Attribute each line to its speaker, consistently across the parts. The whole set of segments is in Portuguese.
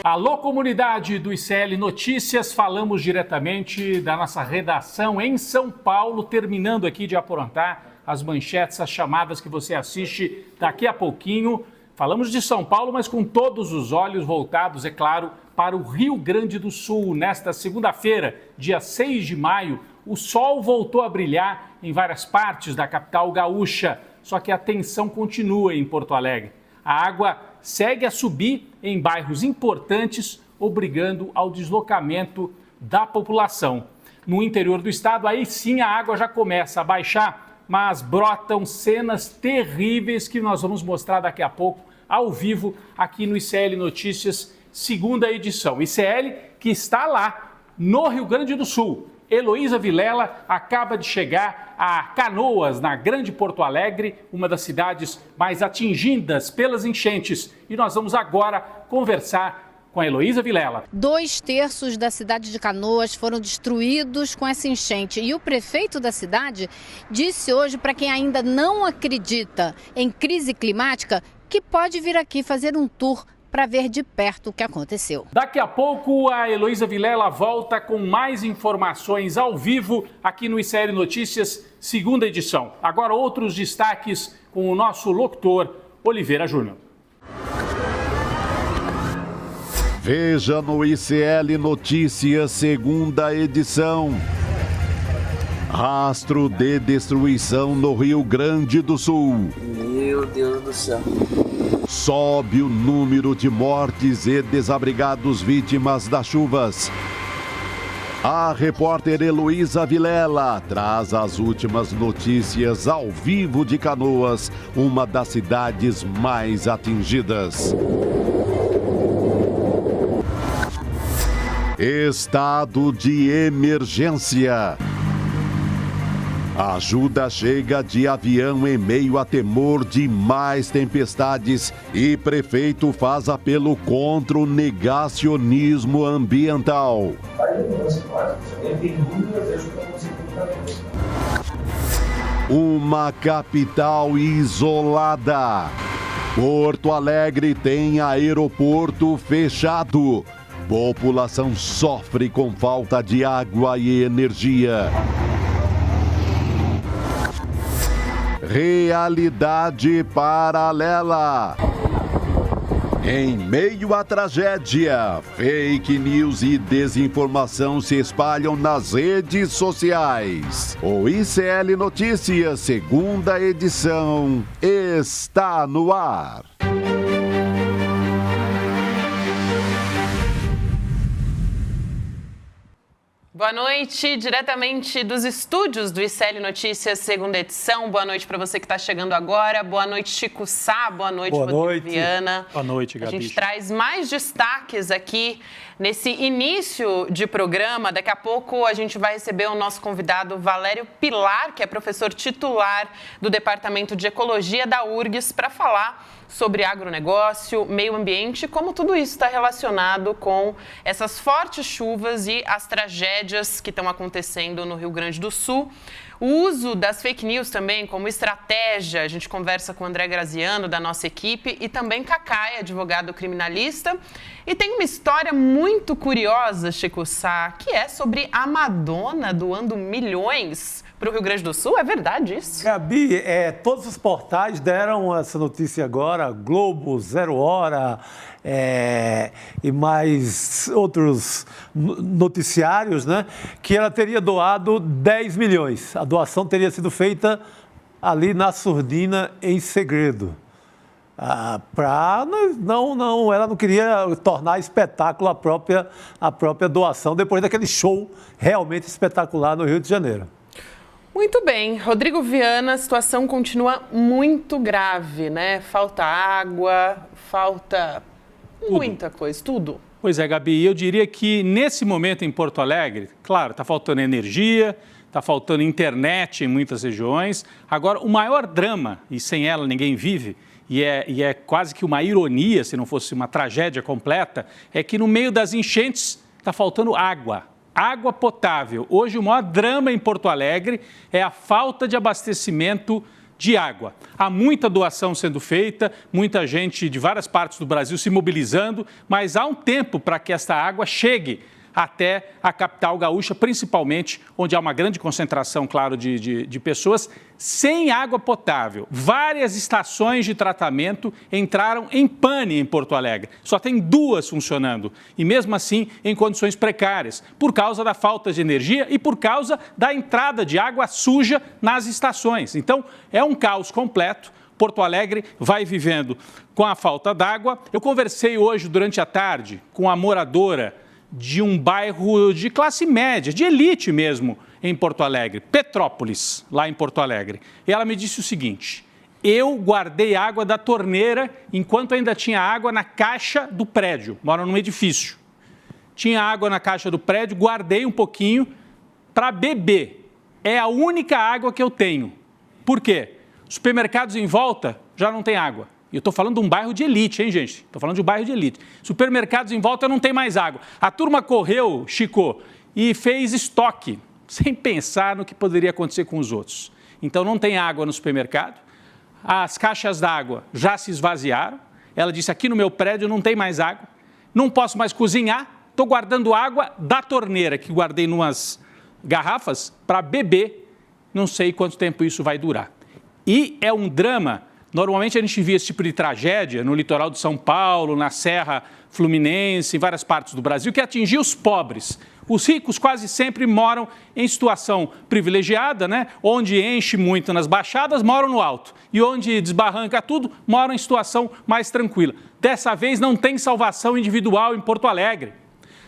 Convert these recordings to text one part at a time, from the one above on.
Speaker 1: Alô, comunidade do ICL Notícias, falamos diretamente da nossa redação em São Paulo, terminando aqui de aprontar as manchetes, as chamadas que você assiste daqui a pouquinho. Falamos de São Paulo, mas com todos os olhos voltados, é claro, para o Rio Grande do Sul. Nesta segunda-feira, dia 6 de maio, o sol voltou a brilhar em várias partes da capital gaúcha, só que a tensão continua em Porto Alegre. A água segue a subir em bairros importantes, obrigando ao deslocamento da população. No interior do estado, aí sim a água já começa a baixar, mas brotam cenas terríveis que nós vamos mostrar daqui a pouco, ao vivo, aqui no ICL Notícias, segunda edição. ICL que está lá, no Rio Grande do Sul. Heloísa Vilela acaba de chegar a Canoas, na Grande Porto Alegre, uma das cidades mais atingidas pelas enchentes. E nós vamos agora conversar com a Heloísa Vilela.
Speaker 2: 2/3 da cidade de Canoas foram destruídos com essa enchente. E o prefeito da cidade disse hoje para quem ainda não acredita em crise climática que pode vir aqui fazer um tour para ver de perto o que aconteceu.
Speaker 1: Daqui a pouco a Heloísa Vilela volta com mais informações ao vivo aqui no ICL Notícias, segunda edição. Agora outros destaques com o nosso locutor Oliveira Júnior.
Speaker 3: Veja no ICL Notícias, segunda edição. Rastro de destruição no Rio Grande do Sul.
Speaker 4: Meu Deus do céu.
Speaker 3: Sobe o número de mortes e desabrigados vítimas das chuvas. A repórter Heloísa Vilela traz as últimas notícias ao vivo de Canoas, uma das cidades mais atingidas. Estado de emergência. A ajuda chega de avião em meio a temor de mais tempestades e prefeito faz apelo contra o negacionismo ambiental. Uma capital isolada. Porto Alegre tem aeroporto fechado. População sofre com falta de água e energia. Realidade paralela. Em meio à tragédia, fake news e desinformação se espalham nas redes sociais. O ICL Notícias, segunda edição, está no ar.
Speaker 5: Boa noite, diretamente dos estúdios do ICL Notícias, segunda edição. Boa noite para você que está chegando agora. Boa noite, Chico Sá. Boa noite, Rodrigo Viana.
Speaker 1: Boa noite, Gabi.
Speaker 5: A gente traz mais destaques aqui nesse início de programa. Daqui a pouco a gente vai receber o nosso convidado Valério Pilar, que é professor titular do Departamento de Ecologia da URGS, para falar sobre agronegócio, meio ambiente e como tudo isso está relacionado com essas fortes chuvas e as tragédias que estão acontecendo no Rio Grande do Sul. O uso das fake news também como estratégia, a gente conversa com o André Graziano, da nossa equipe, e também Cacai, advogado criminalista. E tem uma história muito curiosa, Chico Sá, que é sobre a Madonna doando milhões para o Rio Grande do Sul. É verdade isso?
Speaker 6: Gabi, todos os portais deram essa notícia agora, Globo, Zero Hora e mais outros noticiários, né? Que ela teria doado 10 milhões. A doação teria sido feita ali na surdina, em segredo. Ela não queria tornar espetáculo a própria doação, depois daquele show realmente espetacular no Rio de Janeiro.
Speaker 5: Muito bem. Rodrigo Viana, a situação continua muito grave, né? Falta água, falta muita coisa, tudo.
Speaker 1: Pois é, Gabi, eu diria que nesse momento em Porto Alegre, claro, está faltando energia, está faltando internet em muitas regiões. Agora, o maior drama, e sem ela ninguém vive, e é quase que uma ironia, se não fosse uma tragédia completa, é que no meio das enchentes está faltando água. Água potável. Hoje o maior drama em Porto Alegre é a falta de abastecimento de água. Há muita doação sendo feita, muita gente de várias partes do Brasil se mobilizando, mas há um tempo para que esta água chegue até a capital gaúcha, principalmente onde há uma grande concentração, claro, de pessoas sem água potável. Várias estações de tratamento entraram em pane em Porto Alegre. Só tem 2 funcionando e, mesmo assim, em condições precárias, por causa da falta de energia e por causa da entrada de água suja nas estações. Então, é um caos completo. Porto Alegre vai vivendo com a falta d'água. Eu conversei hoje, durante a tarde, com a moradora de um bairro de classe média, de elite mesmo, em Porto Alegre, Petrópolis, lá em Porto Alegre. E ela me disse o seguinte: eu guardei água da torneira enquanto ainda tinha água na caixa do prédio, moro num edifício. Tinha água na caixa do prédio, guardei um pouquinho para beber. É a única água que eu tenho. Por quê? Os supermercados em volta já não tem água. E eu estou falando de um bairro de elite, hein, gente? Estou falando de um bairro de elite. Supermercados em volta não tem mais água. A turma correu, Chico, e fez estoque, sem pensar no que poderia acontecer com os outros. Então, não tem água no supermercado. As caixas d'água já se esvaziaram. Ela disse, aqui no meu prédio não tem mais água. Não posso mais cozinhar. Estou guardando água da torneira, que guardei em umas garrafas, para beber. Não sei quanto tempo isso vai durar. E é um drama. Normalmente a gente via esse tipo de tragédia no litoral de São Paulo, na Serra Fluminense, em várias partes do Brasil, que atingia os pobres. Os ricos quase sempre moram em situação privilegiada, né? Onde enche muito nas baixadas, moram no alto. E onde desbarranca tudo, moram em situação mais tranquila. Dessa vez não tem salvação individual em Porto Alegre.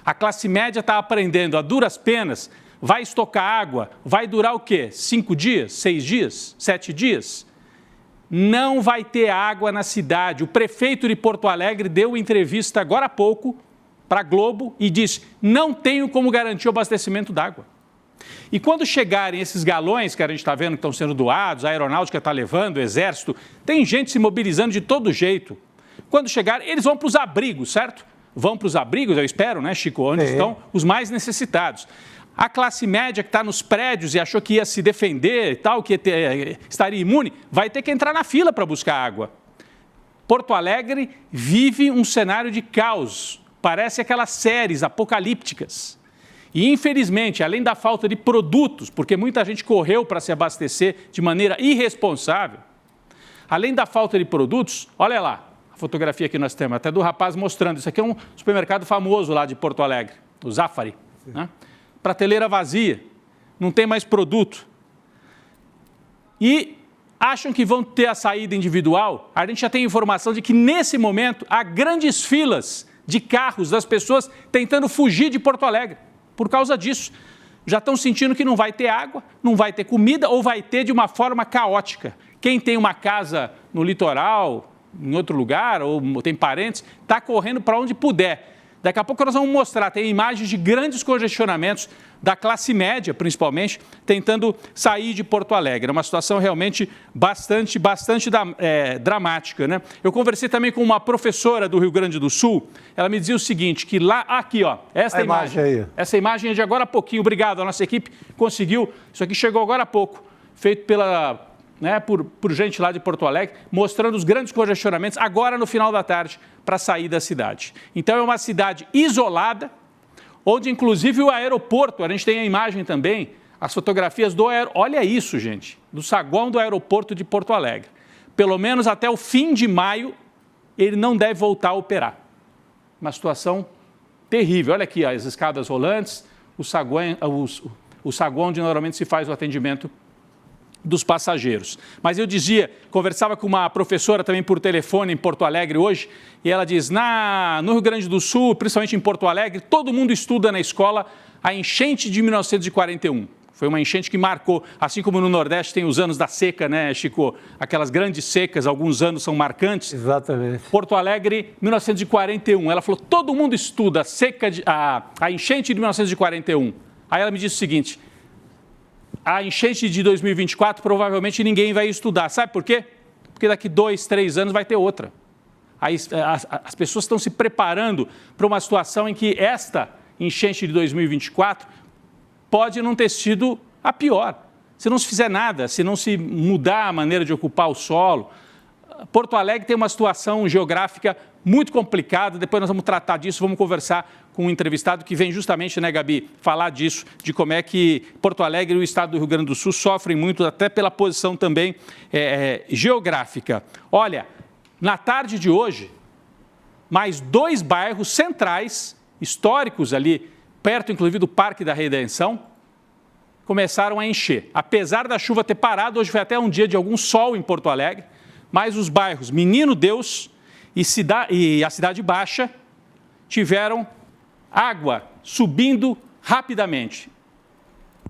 Speaker 1: A classe média está aprendendo a duras penas, vai estocar água, vai durar o quê? 5 dias, 6 dias, 7 dias? Não vai ter água na cidade. O prefeito de Porto Alegre deu entrevista agora há pouco para a Globo e disse, não tenho como garantir o abastecimento d'água. E quando chegarem esses galões que a gente está vendo que estão sendo doados, a aeronáutica está levando, o exército, tem gente se mobilizando de todo jeito. Quando chegarem, eles vão para os abrigos, certo? Vão para os abrigos, eu espero, né, Chico? Onde estão os mais necessitados. A classe média que está nos prédios e achou que ia se defender e tal, que estaria imune, vai ter que entrar na fila para buscar água. Porto Alegre vive um cenário de caos. Parece aquelas séries apocalípticas. E, infelizmente, além da falta de produtos, porque muita gente correu para se abastecer de maneira irresponsável, além da falta de produtos, olha lá, a fotografia que nós temos, até do rapaz mostrando. Isso aqui é um supermercado famoso lá de Porto Alegre, o Zafari, né? Prateleira vazia, não tem mais produto. E acham que vão ter a saída individual? A gente já tem informação de que, nesse momento, há grandes filas de carros das pessoas tentando fugir de Porto Alegre. Por causa disso, já estão sentindo que não vai ter água, não vai ter comida ou vai ter de uma forma caótica. Quem tem uma casa no litoral, em outro lugar, ou tem parentes, está correndo para onde puder. Daqui a pouco nós vamos mostrar, tem imagens de grandes congestionamentos da classe média, principalmente, tentando sair de Porto Alegre. É uma situação realmente bastante dramática, né? Eu conversei também com uma professora do Rio Grande do Sul, ela me dizia o seguinte, que lá, aqui, ó, essa imagem aí. Essa imagem é de agora há pouquinho, obrigado, a nossa equipe conseguiu, isso aqui chegou agora há pouco, feito por gente lá de Porto Alegre, mostrando os grandes congestionamentos agora no final da tarde para sair da cidade. Então é uma cidade isolada, onde inclusive o aeroporto, a gente tem a imagem também, as fotografias do aeroporto, olha isso, gente, do saguão do aeroporto de Porto Alegre. Pelo menos até o fim de maio, ele não deve voltar a operar. Uma situação terrível. Olha aqui as escadas rolantes, o saguão onde normalmente se faz o atendimento dos passageiros. Mas eu conversava com uma professora também por telefone em Porto Alegre hoje, e ela diz, no Rio Grande do Sul, principalmente em Porto Alegre, todo mundo estuda na escola a enchente de 1941. Foi uma enchente que marcou, assim como no Nordeste tem os anos da seca, né, Chico? Aquelas grandes secas, alguns anos são marcantes.
Speaker 6: Exatamente.
Speaker 1: Porto Alegre, 1941. Ela falou, todo mundo estuda a enchente de 1941. Aí ela me disse o seguinte, a enchente de 2024 provavelmente ninguém vai estudar. Sabe por quê? Porque daqui 2, 3 anos vai ter outra. Aí, as pessoas estão se preparando para uma situação em que esta enchente de 2024 pode não ter sido a pior. se não se fizer nada, se não se mudar a maneira de ocupar o solo. Porto Alegre tem uma situação geográfica muito complicada, depois nós vamos tratar disso, vamos conversar com um entrevistado que vem justamente, né, Gabi, falar disso, de como é que Porto Alegre e o estado do Rio Grande do Sul sofrem muito, até pela posição também geográfica. Olha, na tarde de hoje, mais 2 bairros centrais, históricos ali, perto inclusive do Parque da Redenção, começaram a encher. Apesar da chuva ter parado, hoje foi até um dia de algum sol em Porto Alegre, mas os bairros Menino Deus e a Cidade Baixa tiveram água subindo rapidamente.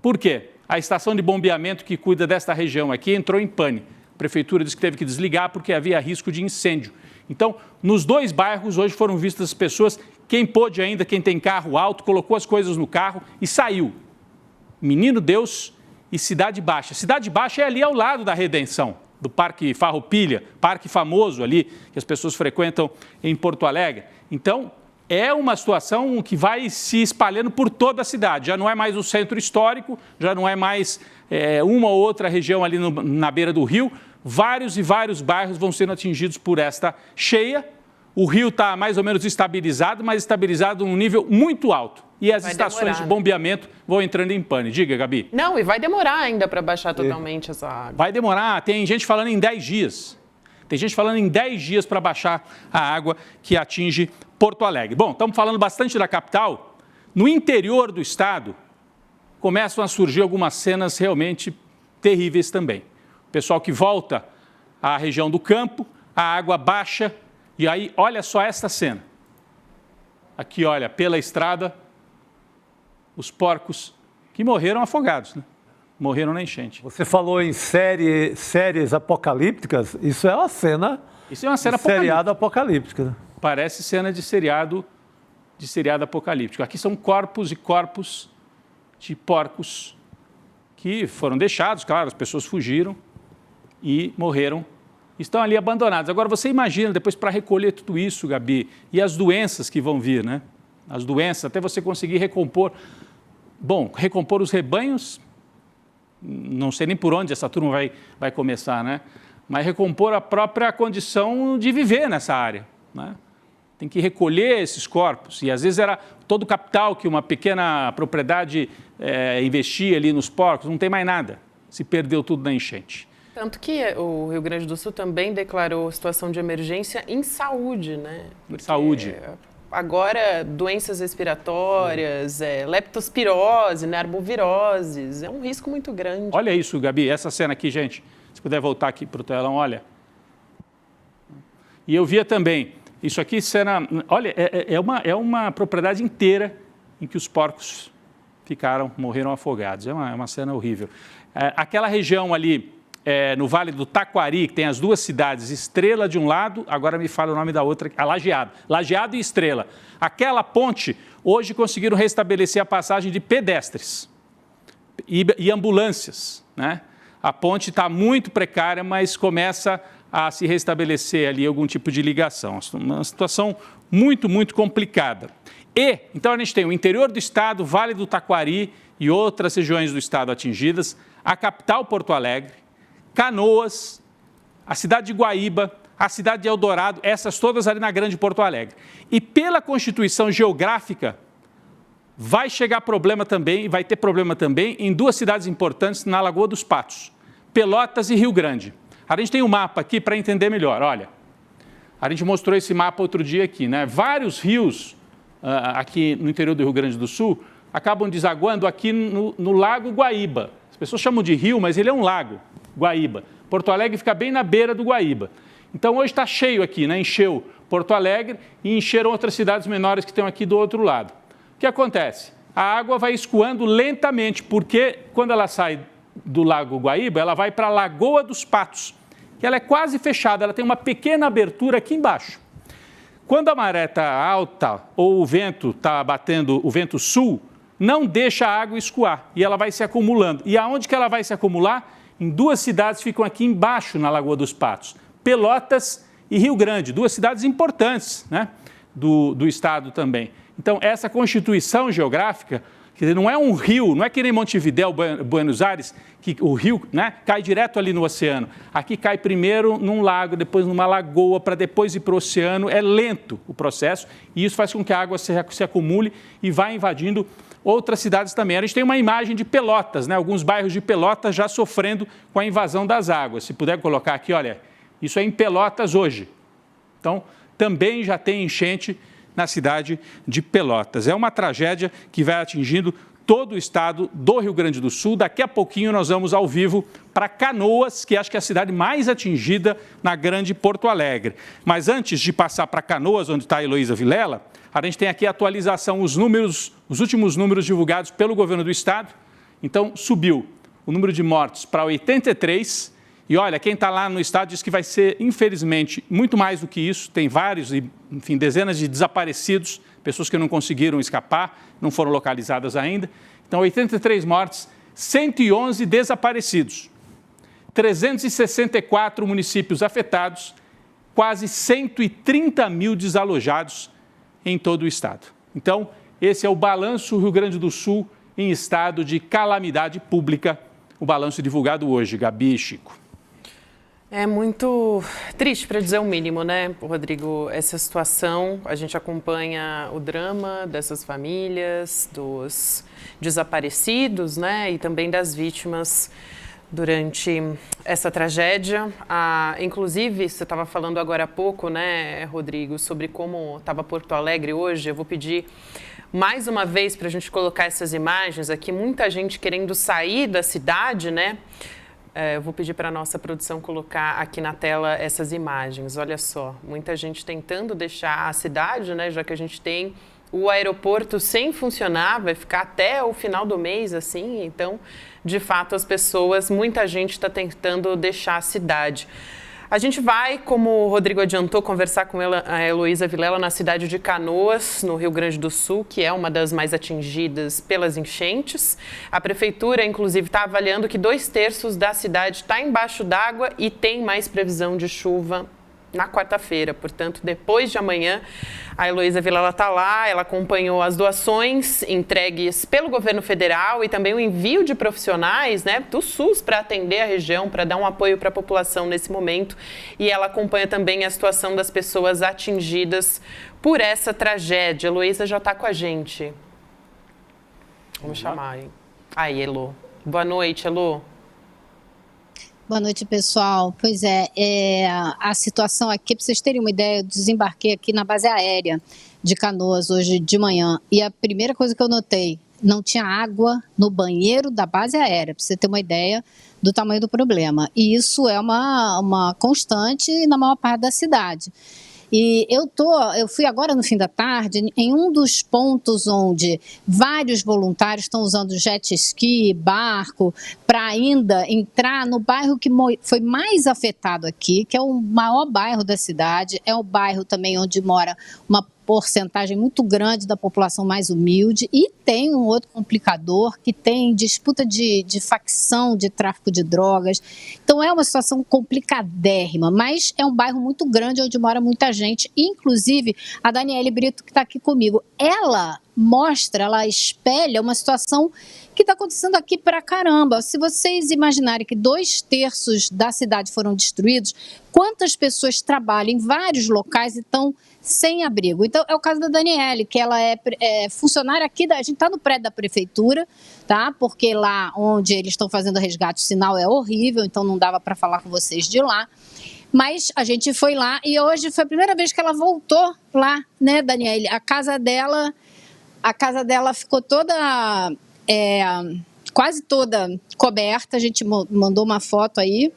Speaker 1: Por quê? A estação de bombeamento que cuida desta região aqui entrou em pane. A prefeitura disse que teve que desligar porque havia risco de incêndio. Então, nos 2 bairros, hoje foram vistas as pessoas, quem pôde ainda, quem tem carro alto, colocou as coisas no carro e saiu. Menino Deus e Cidade Baixa. Cidade Baixa é ali ao lado da Redenção, do Parque Farroupilha, parque famoso ali, que as pessoas frequentam em Porto Alegre. Então, é uma situação que vai se espalhando por toda a cidade. Já não é mais o centro histórico, já não é mais uma ou outra região ali na beira do rio. Vários e vários bairros vão sendo atingidos por esta cheia. O rio está mais ou menos estabilizado, mas estabilizado num nível muito alto. E as estações de bombeamento vão entrando em pane. Diga, Gabi.
Speaker 5: Não, e vai demorar ainda para baixar totalmente essa água.
Speaker 1: Vai demorar. Tem gente falando em 10 dias. Tem gente falando em 10 dias para baixar a água que atinge Porto Alegre. Bom, estamos falando bastante da capital. No interior do estado, começam a surgir algumas cenas realmente terríveis também. O pessoal que volta à região do campo, a água baixa. E aí, olha só esta cena. Aqui, olha, pela estrada, os porcos que morreram afogados, né? Morreram na enchente.
Speaker 6: Você falou em séries apocalípticas, isso é uma cena...
Speaker 1: Isso é uma cena
Speaker 6: seriado apocalíptica. Né?
Speaker 1: Parece cena de seriado apocalíptico. Aqui são corpos e corpos de porcos que foram deixados, claro, as pessoas fugiram e morreram. Estão ali abandonados. Agora, você imagina, depois para recolher tudo isso, Gabi, e as doenças que vão vir, né? As doenças, até você conseguir recompor. Bom, recompor os rebanhos, não sei nem por onde essa turma vai começar, né? Mas recompor a própria condição de viver nessa área, né? Tem que recolher esses corpos. E às vezes era todo o capital que uma pequena propriedade investia ali nos porcos, não tem mais nada. Se perdeu tudo na enchente.
Speaker 5: Tanto que o Rio Grande do Sul também declarou situação de emergência em saúde, né? Porque
Speaker 1: saúde.
Speaker 5: Agora, doenças respiratórias, leptospirose, né, arboviroses, é um risco muito grande.
Speaker 1: Olha isso, Gabi, essa cena aqui, gente. Se puder voltar aqui para o telão, olha. E eu via também, isso aqui, cena... Olha, é uma propriedade inteira em que os porcos morreram afogados. É uma cena horrível. Aquela região ali... no Vale do Taquari, que tem as 2 cidades, Estrela de um lado, agora me fala o nome da outra, a Lajeado. Lajeado e Estrela. Aquela ponte, hoje conseguiram restabelecer a passagem de pedestres e ambulâncias, né? A ponte está muito precária, mas começa a se restabelecer ali algum tipo de ligação. Uma situação muito, muito complicada. Então a gente tem o interior do estado, Vale do Taquari e outras regiões do estado atingidas, a capital Porto Alegre, Canoas, a cidade de Guaíba, a cidade de Eldorado, essas todas ali na Grande Porto Alegre. E pela constituição geográfica, vai chegar problema também, vai ter problema também em 2 cidades importantes na Lagoa dos Patos, Pelotas e Rio Grande. A gente tem um mapa aqui para entender melhor, olha. A gente mostrou esse mapa outro dia aqui, né? Vários rios aqui no interior do Rio Grande do Sul acabam desaguando aqui no Lago Guaíba. As pessoas chamam de rio, mas ele é um lago. Guaíba. Porto Alegre fica bem na beira do Guaíba. Então, hoje está cheio aqui, né? Encheu Porto Alegre e encheram outras cidades menores que estão aqui do outro lado. O que acontece? A água vai escoando lentamente, porque quando ela sai do Lago Guaíba, ela vai para a Lagoa dos Patos, que ela é quase fechada, ela tem uma pequena abertura aqui embaixo. Quando a maré está alta ou o vento está batendo, o vento sul, não deixa a água escoar e ela vai se acumulando. E aonde que ela vai se acumular? Em 2 cidades ficam aqui embaixo na Lagoa dos Patos, Pelotas e Rio Grande, 2 cidades importantes, né, do estado também. Então, essa constituição geográfica, quer dizer, não é um rio, não é que nem Montevidéu, Buenos Aires, que o rio, né, cai direto ali no oceano. Aqui cai primeiro num lago, depois numa lagoa, para depois ir para o oceano. É lento o processo e isso faz com que a água se acumule e vá invadindo outras cidades também. A gente tem uma imagem de Pelotas, né, alguns bairros de Pelotas já sofrendo com a invasão das águas. Se puder colocar aqui, olha, isso é em Pelotas hoje. Então, também já tem enchente na cidade de Pelotas. É uma tragédia que vai atingindo todo o estado do Rio Grande do Sul. Daqui a pouquinho nós vamos ao vivo para Canoas, que acho que é a cidade mais atingida na grande Porto Alegre. Mas antes de passar para Canoas, onde está a Heloísa Vilela, a gente tem aqui a atualização, os últimos números divulgados pelo governo do estado. Então, subiu o número de mortos para 83. E olha, quem está lá no estado diz que vai ser, infelizmente, muito mais do que isso. Tem vários, enfim, dezenas de desaparecidos, pessoas que não conseguiram escapar, não foram localizadas ainda. Então, 83 mortes, 111 desaparecidos, 364 municípios afetados, quase 130 mil desalojados em todo o estado. Então, esse é o balanço Rio Grande do Sul em estado de calamidade pública, o balanço divulgado hoje, Gabi e Chico.
Speaker 5: É muito triste, para dizer o mínimo, né, Rodrigo? Essa situação, a gente acompanha o drama dessas famílias, dos desaparecidos, né, e também das vítimas durante essa tragédia. Inclusive, você estava falando agora há pouco, né, Rodrigo, sobre como estava Porto Alegre hoje. Eu vou pedir mais uma vez para a gente colocar essas imagens aqui. Muita gente querendo sair da cidade, né? Eu vou pedir para a nossa produção colocar aqui na tela essas imagens. Olha só, muita gente tentando deixar a cidade, né, já que a gente tem o aeroporto sem funcionar, vai ficar até o final do mês, assim. Então, de fato, muita gente está tentando deixar a cidade. A gente vai, como o Rodrigo adiantou, conversar com a Heloísa Vilela na cidade de Canoas, no Rio Grande do Sul, que é uma das mais atingidas pelas enchentes. A prefeitura, inclusive, está avaliando que 2/3 da cidade está embaixo d'água e tem mais previsão de chuva na quarta-feira. Portanto, depois de amanhã, a Heloísa Vilela está lá, ela acompanhou as doações entregues pelo governo federal e também o envio de profissionais, né, do SUS para atender a região, para dar um apoio para a população nesse momento. E ela acompanha também a situação das pessoas atingidas por essa tragédia. A Heloísa já está com a gente. Vamos chamar aí. Aí, Elo. Boa noite, Elo.
Speaker 2: Boa noite, pessoal. Pois é, a situação aqui, para vocês terem uma ideia, eu desembarquei aqui na base aérea de Canoas hoje de manhã e a primeira coisa que eu notei, não tinha água no banheiro da base aérea, para você ter uma ideia do tamanho do problema. E isso é uma constante na maior parte da cidade. E eu fui agora no fim da tarde em um dos pontos onde vários voluntários estão usando jet ski, barco, para ainda entrar no bairro que foi mais afetado aqui, que é o maior bairro da cidade, é o bairro também onde mora uma porcentagem muito grande da população mais humilde e tem um outro complicador que tem disputa de facção, de tráfico de drogas. Então é uma situação complicadérrima, mas é um bairro muito grande onde mora muita gente, inclusive a Daniele Brito que está aqui comigo. Ela espelha uma situação que está acontecendo aqui pra caramba. Se vocês imaginarem que 2/3 da cidade foram destruídos, quantas pessoas trabalham em vários locais e estão sem abrigo? Então, é o caso da Daniele, que ela é funcionária aqui, a gente está no prédio da prefeitura, tá? Porque lá onde eles estão fazendo o resgate, o sinal é horrível, então não dava para falar com vocês de lá. Mas a gente foi lá e hoje foi a primeira vez que ela voltou lá, né, Daniele? A casa dela ficou toda, quase toda coberta, a gente mandou uma foto aí,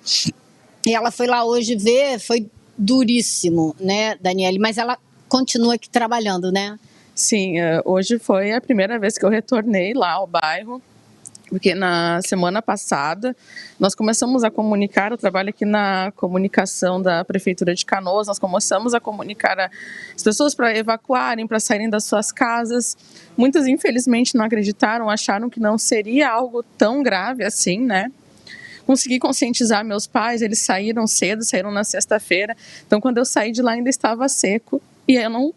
Speaker 2: e ela foi lá hoje ver, foi duríssimo, né, Daniele? Mas ela continua aqui trabalhando, né?
Speaker 7: Sim, hoje foi a primeira vez que eu retornei lá ao bairro, porque na semana passada nós começamos a comunicar, eu trabalho aqui na comunicação da Prefeitura de Canoas, nós começamos a comunicar as pessoas para evacuarem, para saírem das suas casas. Muitas, infelizmente, não acreditaram, acharam que não seria algo tão grave assim, né? Consegui conscientizar meus pais, eles saíram cedo, saíram na sexta-feira, então quando eu saí de lá ainda estava seco e eu não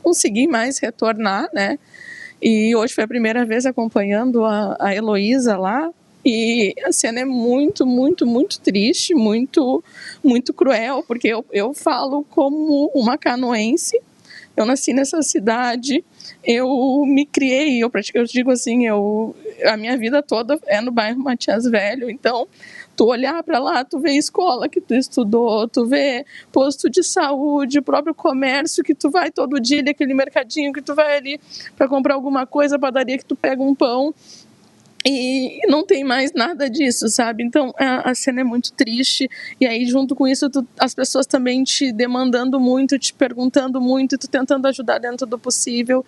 Speaker 7: consegui mais retornar, né? E hoje foi a primeira vez acompanhando a Heloísa lá. E a cena é muito, muito, muito triste, muito, muito cruel, porque eu falo como uma canoense. Eu nasci nessa cidade, eu me criei, eu digo assim, a minha vida toda é no bairro Matias Velho, então tu olhar para lá, tu vê escola que tu estudou, tu vê posto de saúde, o próprio comércio que tu vai todo dia, aquele mercadinho que tu vai ali para comprar alguma coisa, padaria que tu pega um pão. E não tem mais nada disso, sabe? Então a cena é muito triste. E aí, junto com isso, as pessoas também te demandando muito, te perguntando muito, tu tentando ajudar dentro do possível.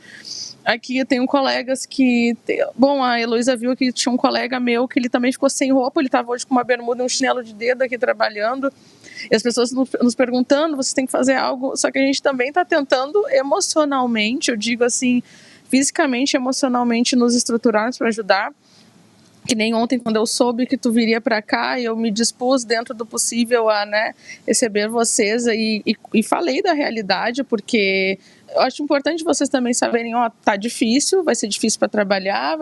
Speaker 7: Aqui eu tenho colegas que... Bom, a Heloísa viu que tinha um colega meu que ele também ficou sem roupa. Ele estava hoje com uma bermuda e um chinelo de dedo aqui trabalhando. E as pessoas nos perguntando, você tem que fazer algo. Só que a gente também está tentando emocionalmente, eu digo assim, fisicamente, emocionalmente, nos estruturarmos para ajudar. Que nem ontem, quando eu soube que tu viria para cá, eu me dispus dentro do possível a, né, receber vocês e falei da realidade, porque eu acho importante vocês também saberem, tá difícil, vai ser difícil para trabalhar,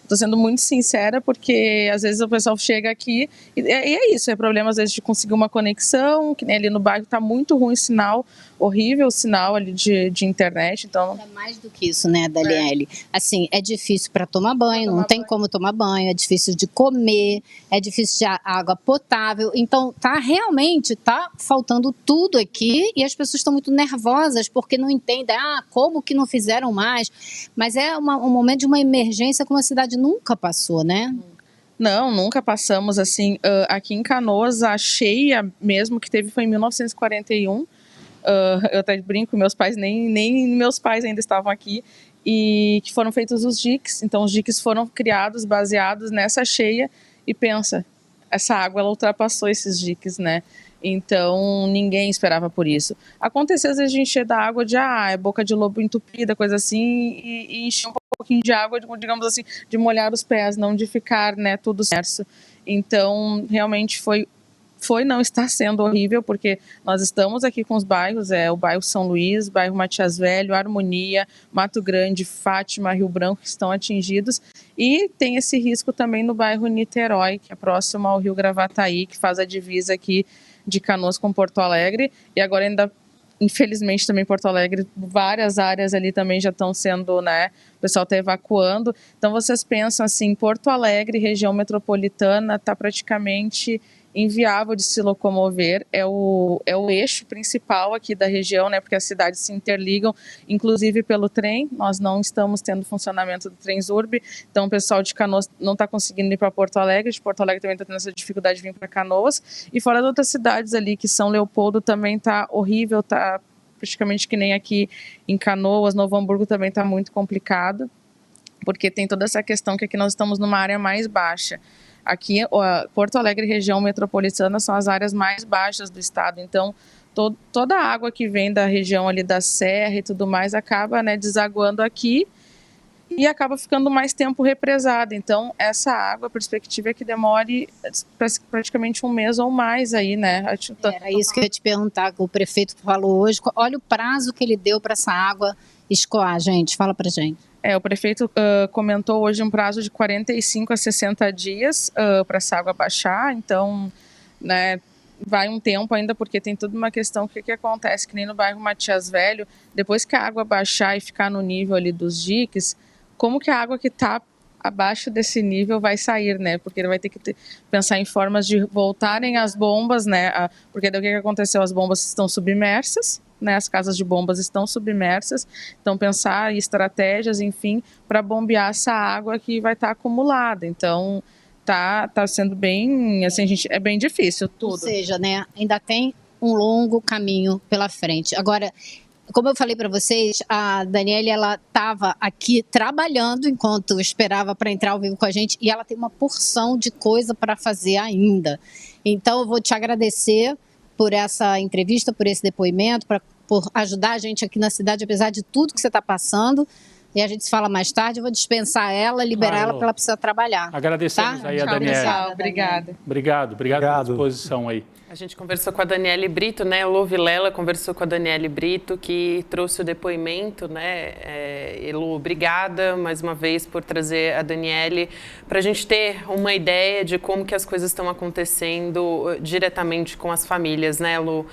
Speaker 7: tô sendo muito sincera, porque às vezes o pessoal chega aqui e é isso, é problema às vezes de conseguir uma conexão, que nem ali no bairro tá muito ruim o sinal, horrível o sinal ali de internet, então...
Speaker 2: É mais do que isso, né, Daniele? Assim, é difícil para tomar banho, não tem como tomar banho, é difícil de comer, é difícil de água potável, então realmente tá faltando tudo aqui e as pessoas estão muito nervosas porque não entendem, como que não fizeram mais, mas é um momento de uma emergência como a cidade nunca passou, né?
Speaker 7: Não, nunca passamos assim, aqui em Canoas a cheia mesmo que teve foi em 1941, eu até brinco, meus pais, nem meus pais ainda estavam aqui, e que foram feitos os diques, então os diques foram criados baseados nessa cheia, e pensa, essa água ela ultrapassou esses diques, né? Então ninguém esperava por isso. Aconteceu às vezes de encher da água de é boca de lobo entupida, coisa assim, e encher um pouquinho de água, digamos assim, de molhar os pés, não de ficar, né, tudo certo. Então realmente não está sendo horrível, porque nós estamos aqui com os bairros, o bairro São Luís, bairro Matias Velho, Harmonia, Mato Grande, Fátima, Rio Branco, que estão atingidos, e tem esse risco também no bairro Niterói, que é próximo ao Rio Gravataí, que faz a divisa aqui de Canoas com Porto Alegre, e agora ainda, infelizmente também Porto Alegre, várias áreas ali também já estão sendo, né, o pessoal está evacuando, então vocês pensam assim, Porto Alegre, região metropolitana, está praticamente inviável de se locomover, é o eixo principal aqui da região, né, porque as cidades se interligam, inclusive pelo trem, nós não estamos tendo funcionamento do Transurb, então o pessoal de Canoas não está conseguindo ir para Porto Alegre, de Porto Alegre também está tendo essa dificuldade de vir para Canoas, e fora de outras cidades ali, que São Leopoldo também está horrível, está praticamente que nem aqui em Canoas, Novo Hamburgo também está muito complicado, porque tem toda essa questão que aqui nós estamos numa área mais baixa. Aqui, Porto Alegre e região metropolitana são as áreas mais baixas do estado, então toda a água que vem da região ali da Serra e tudo mais acaba, né, desaguando aqui e acaba ficando mais tempo represada. Então essa água, a perspectiva é que demore praticamente um mês ou mais aí, né?
Speaker 2: Era isso que eu ia te perguntar, que o prefeito falou hoje, olha o prazo que ele deu para essa água escoar, gente, fala pra gente.
Speaker 7: O prefeito comentou hoje um prazo de 45 a 60 dias para essa água baixar, então, né, vai um tempo ainda, porque tem toda uma questão, o que acontece, que nem no bairro Matias Velho, depois que a água baixar e ficar no nível ali dos diques, como que a água que está abaixo desse nível vai sair, né, porque ele vai ter que pensar em formas de voltarem as bombas, né, porque daí o que aconteceu, as bombas estão submersas, né, as casas de bombas estão submersas, então pensar em estratégias, enfim, para bombear essa água que vai estar acumulada, então tá sendo bem, assim, é bem difícil tudo.
Speaker 2: Ou seja, né, ainda tem um longo caminho pela frente. Agora, como eu falei para vocês, a Daniele, ela estava aqui trabalhando enquanto esperava para entrar ao vivo com a gente e ela tem uma porção de coisa para fazer ainda. Então, eu vou te agradecer por essa entrevista, por esse depoimento, por ajudar a gente aqui na cidade, apesar de tudo que você está passando. e a gente se fala mais tarde. Eu vou dispensar ela, liberar ela, porque ela precisa trabalhar.
Speaker 1: Agradecemos aí a Daniele.
Speaker 7: Obrigada.
Speaker 1: Obrigado pela disposição aí.
Speaker 5: A gente conversou com a Daniele Brito, né? Elô Vilela conversou com a Daniele Brito, que trouxe o depoimento, né? Elô, obrigada mais uma vez por trazer a Daniele para a gente ter uma ideia de como que as coisas estão acontecendo diretamente com as famílias, né, Elô?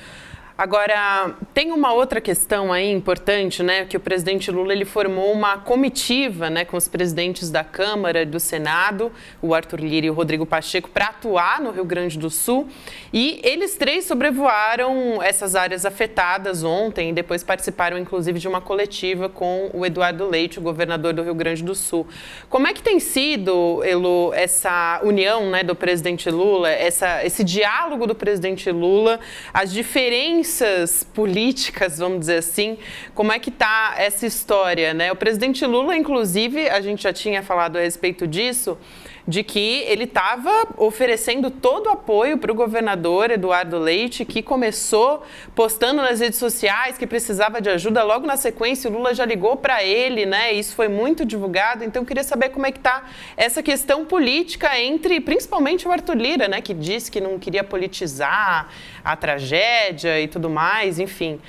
Speaker 5: Agora, tem uma outra questão aí importante, né, que o presidente Lula ele formou uma comitiva, né, com os presidentes da Câmara e do Senado, o Arthur Lira e o Rodrigo Pacheco, para atuar no Rio Grande do Sul. E eles três sobrevoaram essas áreas afetadas ontem e depois participaram, inclusive, de uma coletiva com o Eduardo Leite, o governador do Rio Grande do Sul. Como é que tem sido, Elô, essa união, né, do presidente Lula, esse diálogo do presidente Lula, as diferenças políticas, vamos dizer assim, como é que está essa história, né? O presidente Lula, inclusive, a gente já tinha falado a respeito disso, de que ele estava oferecendo todo o apoio para o governador Eduardo Leite, que começou postando nas redes sociais que precisava de ajuda. Logo na sequência, o Lula já ligou para ele, né? Isso foi muito divulgado. Então, eu queria saber como é que está essa questão política entre, principalmente, o Arthur Lira, né? Que disse que não queria politizar a tragédia e tudo mais. Enfim,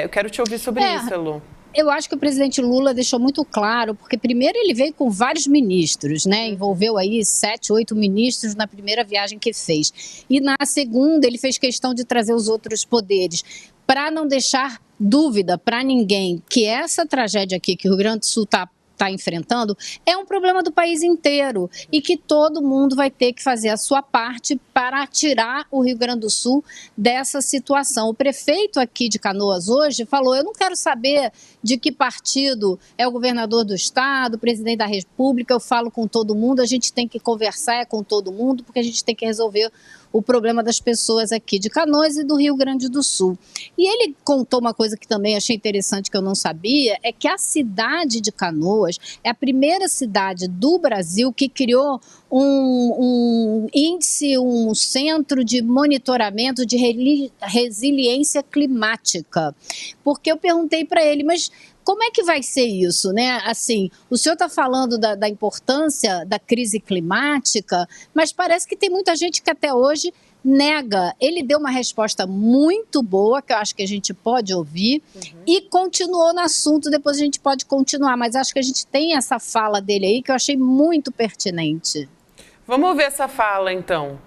Speaker 5: eu quero te ouvir sobre isso, Elô.
Speaker 2: Eu acho que o presidente Lula deixou muito claro, porque primeiro ele veio com vários ministros, né? Envolveu aí 7, 8 ministros na primeira viagem que fez. E na segunda ele fez questão de trazer os outros poderes, para não deixar dúvida para ninguém que essa tragédia aqui que o Rio Grande do Sul está enfrentando é um problema do país inteiro e que todo mundo vai ter que fazer a sua parte para tirar o Rio Grande do Sul dessa situação. O prefeito aqui de Canoas hoje falou: eu não quero saber de que partido é o governador do estado, o presidente da República, eu falo com todo mundo, a gente tem que conversar com todo mundo porque a gente tem que resolver o problema das pessoas aqui de Canoas e do Rio Grande do Sul. E ele contou uma coisa que também achei interessante, que eu não sabia, é que a cidade de Canoas é a primeira cidade do Brasil que criou um índice, um centro de monitoramento de resiliência climática. Porque eu perguntei para ele, mas como é que vai ser isso, né? Assim, o senhor está falando da importância da crise climática, mas parece que tem muita gente que até hoje nega. Ele deu uma resposta muito boa, que eu acho que a gente pode ouvir, e continuou no assunto, depois a gente pode continuar, mas acho que a gente tem essa fala dele aí que eu achei muito pertinente.
Speaker 5: Vamos ouvir essa fala, então.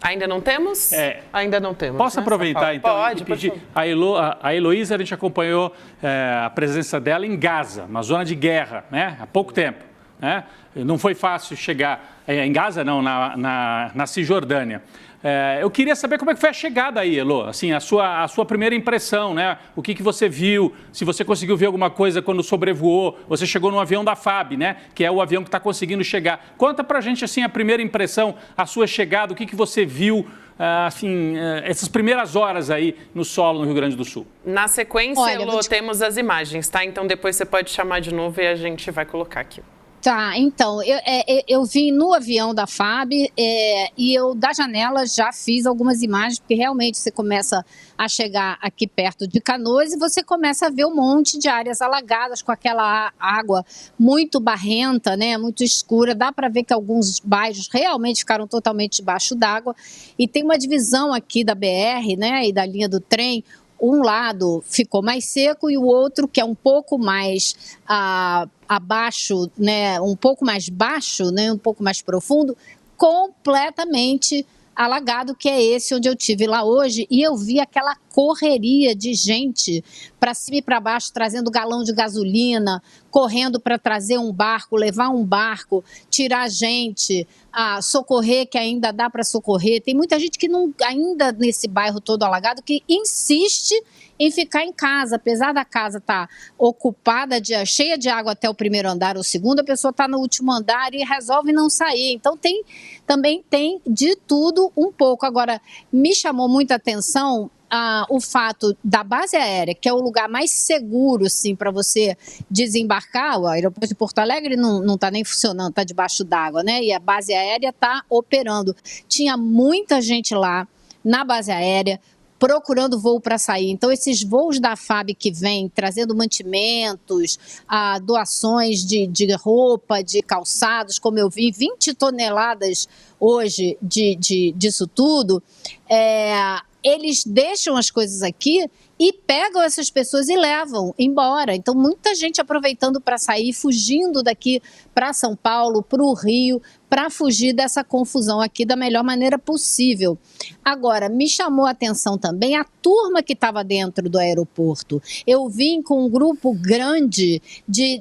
Speaker 5: Ainda não temos? Ainda não temos.
Speaker 1: Posso aproveitar, então,
Speaker 5: pode,
Speaker 1: e pedir? A Heloísa, a gente acompanhou a presença dela em Gaza, uma zona de guerra, né? Há pouco tempo. Né? Não foi fácil chegar em Gaza, não, na Cisjordânia. Eu queria saber como é que foi a chegada aí, Elô, assim, a sua primeira impressão, né? O que você viu, se você conseguiu ver alguma coisa quando sobrevoou, você chegou no avião da FAB, né? Que é o avião que está conseguindo chegar. Conta pra gente, assim, a primeira impressão, a sua chegada, o que você viu, assim, essas primeiras horas aí no solo no Rio Grande do Sul.
Speaker 5: Na sequência, Elô, temos as imagens, tá? Então depois você pode chamar de novo e a gente vai colocar aqui.
Speaker 2: Tá, então, eu vim no avião da FAB e eu, da janela, já fiz algumas imagens, porque realmente você começa a chegar aqui perto de Canoas e você começa a ver um monte de áreas alagadas com aquela água muito barrenta, né, muito escura. Dá para ver que alguns bairros realmente ficaram totalmente debaixo d'água. E tem uma divisão aqui da BR, né, e da linha do trem. Um lado ficou mais seco e o outro, que é um pouco mais abaixo, né, um pouco mais baixo, né, um pouco mais profundo, completamente alagado, que é esse onde eu tive lá hoje, e eu vi aquela correria de gente para cima e para baixo, trazendo galão de gasolina, correndo para trazer um barco, levar um barco, tirar gente, socorrer, que ainda dá para socorrer. Tem muita gente que não, ainda nesse bairro todo alagado, que insiste em ficar em casa, apesar da casa estar ocupada, cheia de água até o primeiro andar ou segundo, a pessoa está no último andar e resolve não sair. Então também tem de tudo um pouco. Agora, me chamou muita atenção o fato da base aérea, que é o lugar mais seguro, assim, para você desembarcar. O aeroporto de Porto Alegre não está nem funcionando, está debaixo d'água, né? E a base aérea está operando. Tinha muita gente lá na base aérea, procurando voo para sair. Então, esses voos da FAB que vêm trazendo mantimentos, doações de roupa, de calçados, como eu vi, 20 toneladas hoje disso tudo, eles deixam as coisas aqui e pegam essas pessoas e levam embora. Então, muita gente aproveitando para sair, fugindo daqui para São Paulo, para o Rio, para fugir dessa confusão aqui da melhor maneira possível. Agora, me chamou a atenção também a turma que estava dentro do aeroporto. Eu vim com um grupo grande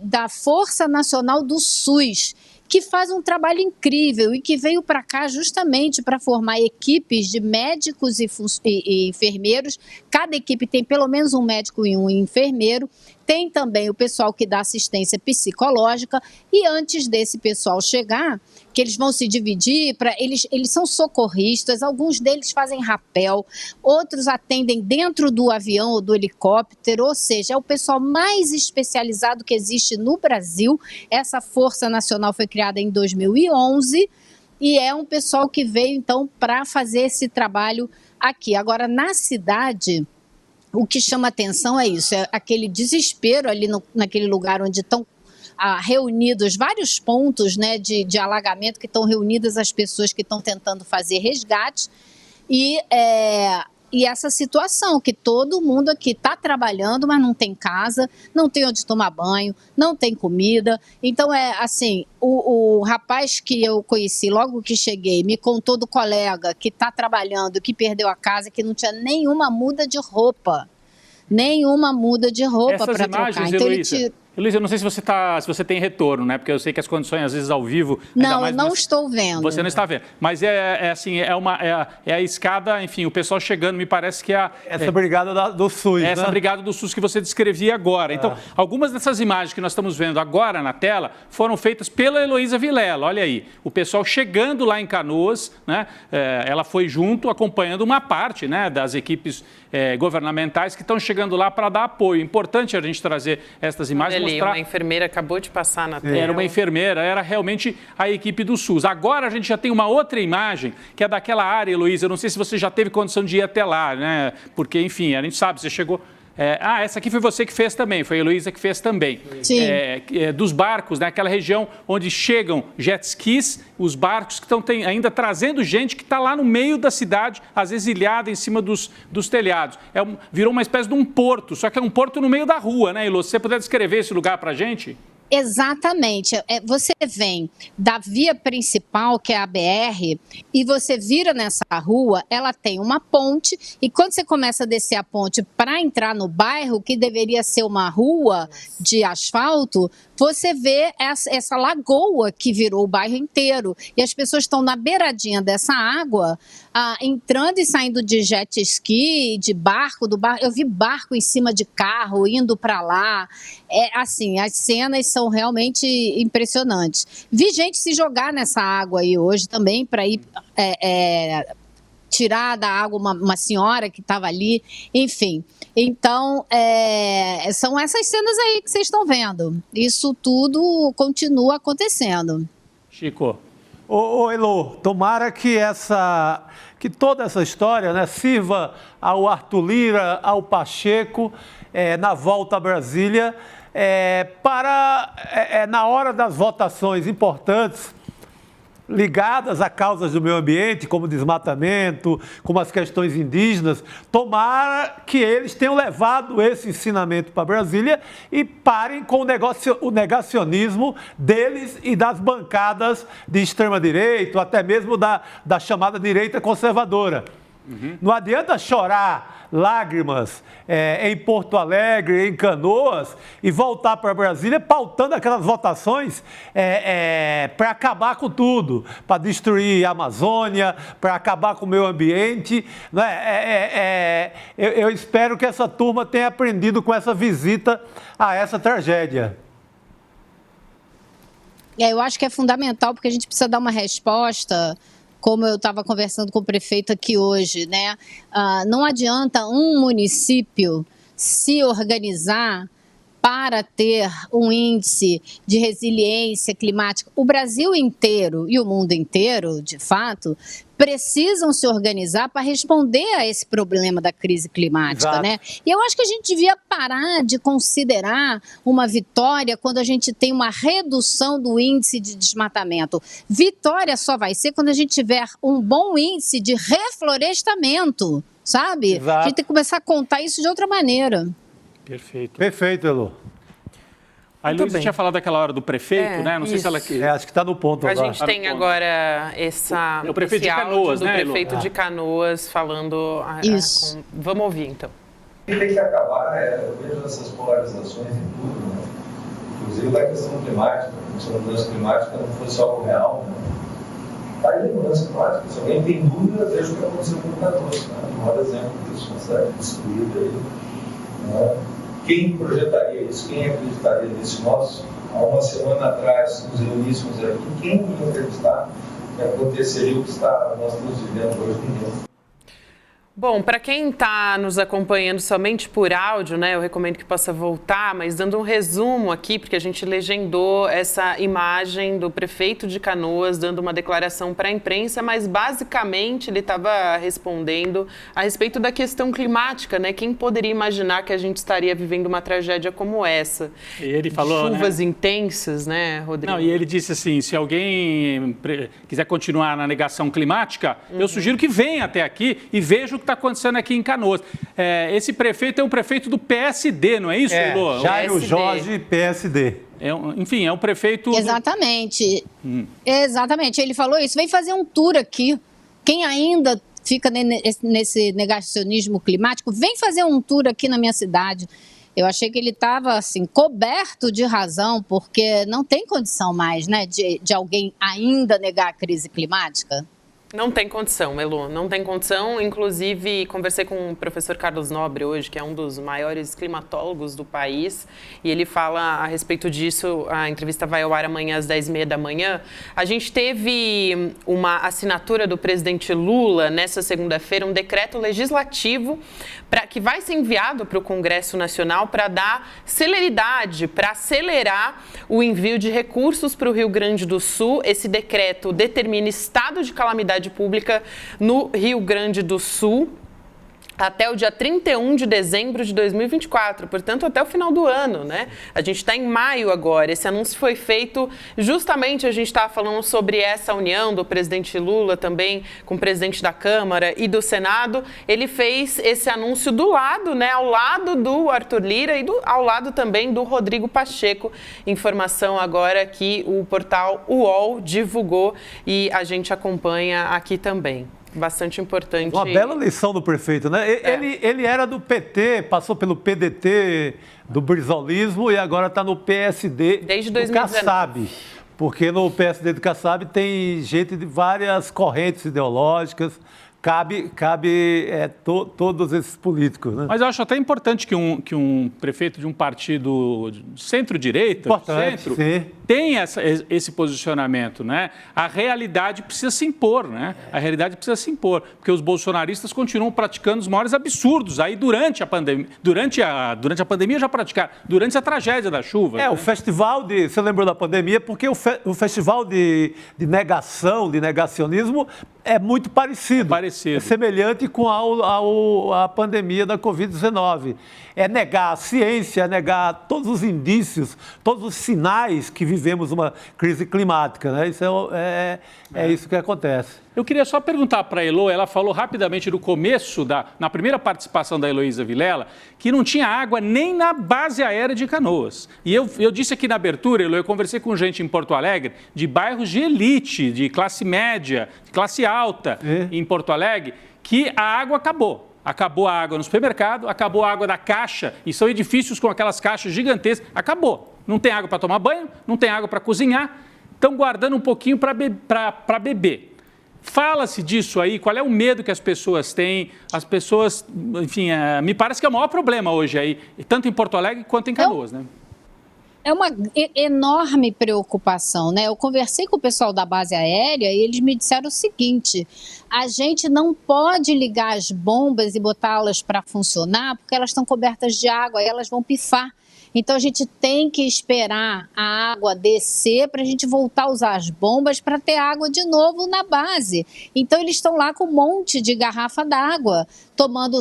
Speaker 2: da Força Nacional do SUS, que faz um trabalho incrível e que veio para cá justamente para formar equipes de médicos e enfermeiros. Cada equipe tem pelo menos um médico e um enfermeiro. Tem também o pessoal que dá assistência psicológica. E antes desse pessoal chegar, que eles vão se dividir, eles são socorristas, alguns deles fazem rapel, outros atendem dentro do avião ou do helicóptero, ou seja, é o pessoal mais especializado que existe no Brasil. Essa Força Nacional foi criada em 2011 e é um pessoal que veio, então, para fazer esse trabalho aqui. Agora, na cidade, o que chama atenção é isso, é aquele desespero ali naquele lugar onde estão reunidos vários pontos, né, de alagamento, que estão reunidas as pessoas que estão tentando fazer resgate, e essa situação que todo mundo aqui está trabalhando, mas não tem casa, não tem onde tomar banho, não tem comida. Então, assim, o rapaz que eu conheci logo que cheguei me contou do colega que está trabalhando, que perdeu a casa, que não tinha nenhuma muda de roupa. Nenhuma muda de roupa para trocar. Então,
Speaker 1: Heloísa, eu não sei se você tem retorno, né? Porque eu sei que as condições, às vezes, ao vivo...
Speaker 2: Não estou vendo.
Speaker 1: Você não está vendo. Mas é a escada, enfim, o pessoal chegando, me parece que
Speaker 6: essa brigada do SUS,
Speaker 1: essa brigada do SUS que você descrevia agora. Então, algumas dessas imagens que nós estamos vendo agora na tela foram feitas pela Heloísa Vilela. Olha aí, o pessoal chegando lá em Canoas, né? Ela foi junto, acompanhando uma parte, né, das equipes governamentais que estão chegando lá para dar apoio. Importante a gente trazer essas imagens.
Speaker 5: Uma enfermeira acabou de passar na tela.
Speaker 1: Era uma enfermeira, era realmente a equipe do SUS. Agora a gente já tem uma outra imagem, que é daquela área, Heloísa. Eu não sei se você já teve condição de ir até lá, né? Porque, enfim, a gente sabe, você chegou... essa aqui foi você que fez também, foi a Heloísa que fez também.
Speaker 2: Sim.
Speaker 1: Dos barcos, né? Aquela região onde chegam jet skis, os barcos que estão ainda trazendo gente que está lá no meio da cidade, às vezes ilhada em cima dos telhados. Virou uma espécie de um porto, só que é um porto no meio da rua, né, Elô? Se você puder descrever esse lugar para a gente...
Speaker 2: Exatamente. Você vem da via principal, que é a BR, e você vira nessa rua, ela tem uma ponte, e quando você começa a descer a ponte para entrar no bairro, que deveria ser uma rua de asfalto, você vê essa lagoa que virou o bairro inteiro. E as pessoas estão na beiradinha dessa água, entrando e saindo de jet ski, de barco, eu vi barco em cima de carro, indo para lá. Assim, as cenas são realmente impressionantes. Vi gente se jogar nessa água aí hoje também para ir tirar da água uma senhora que estava ali, enfim. Então, são essas cenas aí que vocês estão vendo. Isso tudo continua acontecendo.
Speaker 1: Chico.
Speaker 6: Ô Elô, tomara que toda essa história, né, sirva ao Arthur Lira, ao Pacheco, na volta a Brasília, na hora das votações importantes, ligadas a causas do meio ambiente, como desmatamento, como as questões indígenas, tomara que eles tenham levado esse ensinamento para Brasília e parem com o negacionismo deles e das bancadas de extrema-direita, ou até mesmo da chamada direita conservadora. Não adianta chorar lágrimas em Porto Alegre, em Canoas, e voltar para Brasília pautando aquelas votações para acabar com tudo, para destruir a Amazônia, para acabar com o meio ambiente. Né? Eu espero que essa turma tenha aprendido com essa visita a essa tragédia.
Speaker 2: Eu acho que é fundamental, porque a gente precisa dar uma resposta. Como eu estava conversando com o prefeito aqui hoje, né? Não adianta um município se organizar para ter um índice de resiliência climática, o Brasil inteiro e o mundo inteiro, de fato, precisam se organizar para responder a esse problema da crise climática,
Speaker 6: Exato.
Speaker 2: né? E eu acho que a gente devia parar de considerar uma vitória quando a gente tem uma redução do índice de desmatamento. Vitória só vai ser quando a gente tiver um bom índice de reflorestamento, sabe?
Speaker 6: Exato.
Speaker 2: A gente tem que começar a contar isso de outra maneira.
Speaker 1: Perfeito.
Speaker 6: Perfeito, Elo.
Speaker 1: A Heloísa
Speaker 5: bem.
Speaker 1: tinha falado daquela hora do prefeito, né? Não sei se ela...
Speaker 6: Acho que está no ponto
Speaker 5: A
Speaker 6: agora.
Speaker 5: gente tem agora
Speaker 1: O prefeito de
Speaker 5: esse áudio
Speaker 1: Canoas,
Speaker 5: do
Speaker 1: né, Elo?
Speaker 5: prefeito de Canoas falando...
Speaker 2: Isso.
Speaker 5: Vamos ouvir, então.
Speaker 8: O que tem que acabar, eu vejo essas polarizações em tudo, né? Inclusive da questão climática, se a mudança climática não fosse algo real, né? Tá aí a mudança climática. Se alguém tem dúvida, veja o que aconteceu com o Canoas, né? O maior exemplo disso, uma cidade destruída aí, né? Quem projetaria isso? Quem acreditaria nisso? Nós, há uma semana atrás, nos reuníssemos aqui, quem ia acreditar que aconteceria o que nós estamos vivendo hoje em dia?
Speaker 5: Bom, para quem está nos acompanhando somente por áudio, né, eu recomendo que possa voltar, mas dando um resumo aqui, porque a gente legendou essa imagem do prefeito de Canoas dando uma declaração para a imprensa, mas basicamente ele estava respondendo a respeito da questão climática, né? Quem poderia imaginar que a gente estaria vivendo uma tragédia como essa?
Speaker 1: E ele falou,
Speaker 5: chuvas intensas, né, Rodrigo?
Speaker 1: Não, e ele disse assim, se alguém quiser continuar na negação climática, eu sugiro que venha até aqui e veja o que está acontecendo aqui em Canoas. Esse prefeito é um prefeito do PSD, não é isso, Elô?
Speaker 6: Jairo
Speaker 5: PSD.
Speaker 6: Jorge, PSD.
Speaker 1: Enfim, é um prefeito...
Speaker 2: Exatamente. Exatamente. Ele falou isso. Vem fazer um tour aqui. Quem ainda fica nesse negacionismo climático, vem fazer um tour aqui na minha cidade. Eu achei que ele estava assim, coberto de razão, porque não tem condição mais, né, de alguém ainda negar a crise climática.
Speaker 5: Não tem condição, Elo, não tem condição. Inclusive, conversei com o professor Carlos Nobre hoje, que é um dos maiores climatólogos do país, e ele fala a respeito disso. A entrevista vai ao ar amanhã às 10h30 da manhã. A gente teve uma assinatura do presidente Lula nessa segunda-feira, um decreto legislativo que vai ser enviado para o Congresso Nacional para dar celeridade, para acelerar o envio de recursos para o Rio Grande do Sul. Esse decreto determina estado de calamidade pública no Rio Grande do Sul até o dia 31 de dezembro de 2024, portanto, até o final do ano, né? A gente está em maio agora. Esse anúncio foi feito justamente, a gente estava falando sobre essa união do presidente Lula também com o presidente da Câmara e do Senado. Ele fez esse anúncio do lado, né? Ao lado do Arthur Lira e ao lado também do Rodrigo Pacheco. Informação agora que o portal UOL divulgou e a gente acompanha aqui também. Bastante importante.
Speaker 6: Uma bela lição do prefeito, né? Ele era do PT, passou pelo PDT, do brizolismo e agora está no PSD
Speaker 5: desde
Speaker 6: do
Speaker 5: 2019.
Speaker 6: Kassab. Porque no PSD do Kassab tem gente de várias correntes ideológicas. Cabe todos esses políticos, né?
Speaker 1: Mas eu acho até importante que um prefeito de um partido centro-direita, centro, tenha esse posicionamento, né? A realidade precisa se impor, né? A realidade precisa se impor, porque os bolsonaristas continuam praticando os maiores absurdos aí durante a pandemia. Durante a pandemia já praticaram, durante a tragédia da chuva.
Speaker 6: O festival você lembrou da pandemia, porque o festival de negação, de negacionismo é muito parecido. É semelhante com a pandemia da Covid-19. É negar a ciência, é negar todos os indícios, todos os sinais que vivemos uma crise climática, né? Isso é isso que acontece.
Speaker 1: Eu queria só perguntar para a Elo, ela falou rapidamente no começo, na primeira participação da Heloísa Vilela, que não tinha água nem na base aérea de Canoas. E eu disse aqui na abertura, Elo, eu conversei com gente em Porto Alegre, de bairros de elite, de classe média, de classe alta em Porto Alegre, que a água acabou. Acabou a água no supermercado, acabou a água da caixa, e são edifícios com aquelas caixas gigantescas. Acabou. Não tem água para tomar banho, não tem água para cozinhar, estão guardando um pouquinho para beber. Fala-se disso aí, qual é o medo que as pessoas têm? As pessoas, enfim, me parece que é o maior problema hoje aí, tanto em Porto Alegre quanto em Canoas, né?
Speaker 2: É uma enorme preocupação, né? Eu conversei com o pessoal da base aérea e eles me disseram o seguinte: a gente não pode ligar as bombas e botá-las para funcionar porque elas estão cobertas de água e elas vão pifar. Então a gente tem que esperar a água descer para a gente voltar a usar as bombas para ter água de novo na base. Então eles estão lá com um monte de garrafa d'água,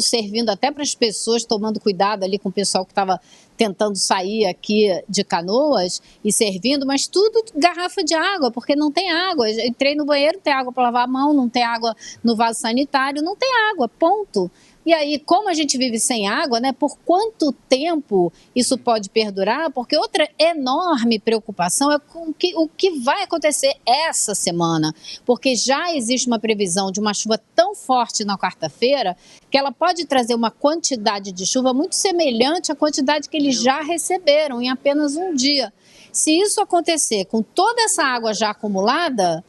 Speaker 2: servindo até para as pessoas, tomando cuidado ali com o pessoal que estava tentando sair aqui de Canoas e servindo, mas tudo garrafa de água, porque não tem água. Eu entrei no banheiro, não tem água para lavar a mão, não tem água no vaso sanitário, não tem água, ponto. E aí, como a gente vive sem água, né? Por quanto tempo isso pode perdurar? Porque outra enorme preocupação é com o que vai acontecer essa semana, porque já existe uma previsão de uma chuva tão forte na quarta-feira que ela pode trazer uma quantidade de chuva muito semelhante à quantidade que eles já receberam em apenas um dia. Se isso acontecer com toda essa água já acumulada,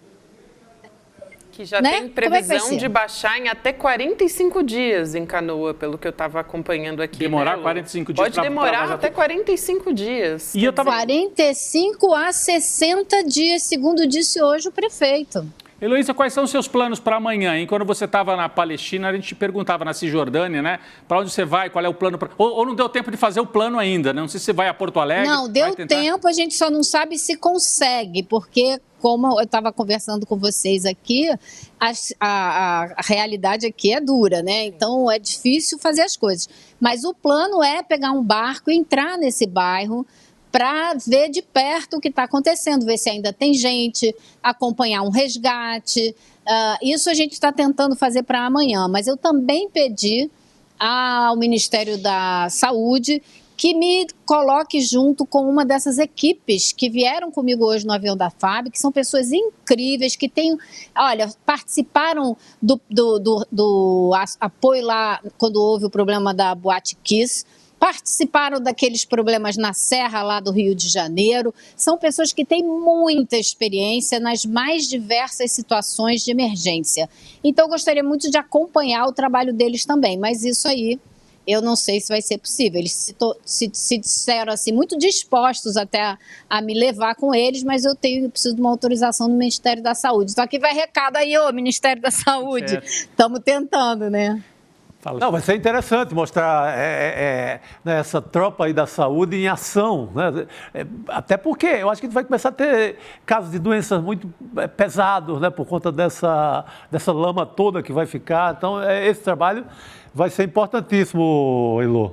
Speaker 5: que já tem previsão de baixar em até 45 dias em Canoa, pelo que eu estava acompanhando aqui.
Speaker 1: Demorar 45 dias.
Speaker 5: Pode demorar até 45 dias.
Speaker 2: E 45 a 60 dias, segundo disse hoje o prefeito.
Speaker 1: Heloísa, quais são os seus planos para amanhã, hein? Quando você estava na Palestina, a gente te perguntava na Cisjordânia, né? Para onde você vai, qual é o plano? Ou não deu tempo de fazer o plano ainda, né? Não sei se você vai a Porto Alegre.
Speaker 2: Não, deu tempo, a gente só não sabe se consegue, porque, como eu estava conversando com vocês aqui, a realidade aqui é dura, né? Então é difícil fazer as coisas. Mas o plano é pegar um barco e entrar nesse bairro para ver de perto o que está acontecendo, ver se ainda tem gente, acompanhar um resgate. Isso a gente está tentando fazer para amanhã, mas eu também pedi ao Ministério da Saúde que me coloque junto com uma dessas equipes que vieram comigo hoje no avião da FAB, que são pessoas incríveis, que participaram do apoio lá quando houve o problema da Boate Kiss, participaram daqueles problemas na Serra lá do Rio de Janeiro. São pessoas que têm muita experiência nas mais diversas situações de emergência. Então, eu gostaria muito de acompanhar o trabalho deles também, mas isso aí eu não sei se vai ser possível. Eles se disseram assim, muito dispostos até a me levar com eles, mas eu preciso de uma autorização do Ministério da Saúde. Só que vai recado aí, Ministério da Saúde. Estamos tentando, né?
Speaker 6: Não, vai ser interessante mostrar essa tropa aí da saúde em ação, né? Até porque eu acho que a gente vai começar a ter casos de doenças muito pesados, né? Por conta dessa lama toda que vai ficar. Então, esse trabalho vai ser importantíssimo, Elô.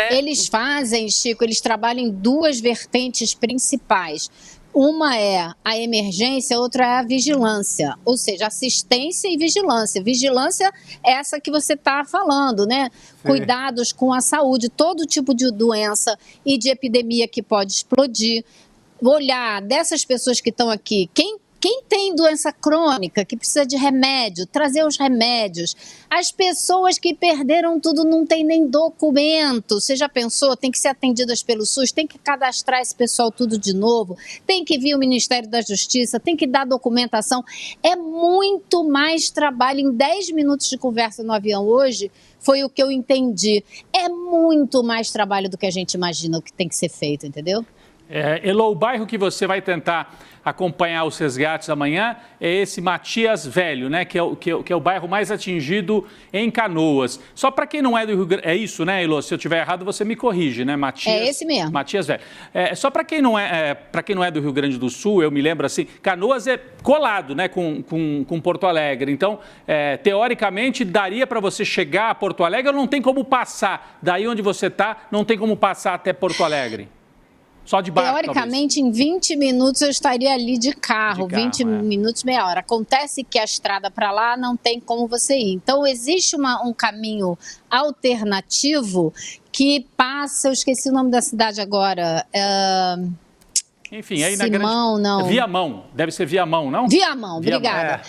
Speaker 2: Eles fazem, Chico, eles trabalham em duas vertentes principais. Uma é a emergência, outra é a vigilância, ou seja, assistência e vigilância. Vigilância é essa que você está falando, né? Sim. Cuidados com a saúde, todo tipo de doença e de epidemia que pode explodir. Olhar dessas pessoas que estão aqui, quem tem doença crônica, que precisa de remédio, trazer os remédios. As pessoas que perderam tudo não tem nem documento. Você já pensou? Tem que ser atendidas pelo SUS, tem que cadastrar esse pessoal tudo de novo, tem que vir o Ministério da Justiça, tem que dar documentação. É muito mais trabalho. Em 10 minutos de conversa no avião hoje, foi o que eu entendi. É muito mais trabalho do que a gente imagina o que tem que ser feito, entendeu?
Speaker 1: Elô, o bairro que você vai tentar acompanhar os resgates amanhã é esse Matias Velho, né? Que é o bairro mais atingido em Canoas. Só para quem não é do Rio Grande... É isso, né, Elô? Se eu estiver errado, você me corrige, né? Matias,
Speaker 2: é esse mesmo.
Speaker 1: Matias Velho. Só para quem não é do Rio Grande do Sul, eu me lembro assim, Canoas é colado, né, com Porto Alegre. Então, teoricamente, daria para você chegar a Porto Alegre ou não tem como passar? Daí onde você está, não tem como passar até Porto Alegre? Só de barco,
Speaker 2: teoricamente, talvez. Em 20 minutos eu estaria ali de carro 20 minutos, meia hora. Acontece que a estrada para lá não tem como você ir. Então, existe um caminho alternativo que passa... Eu esqueci o nome da cidade agora.
Speaker 1: Enfim, aí
Speaker 2: Simão, não.
Speaker 1: Viamão, deve ser Viamão, não?
Speaker 2: Viamão, obrigada.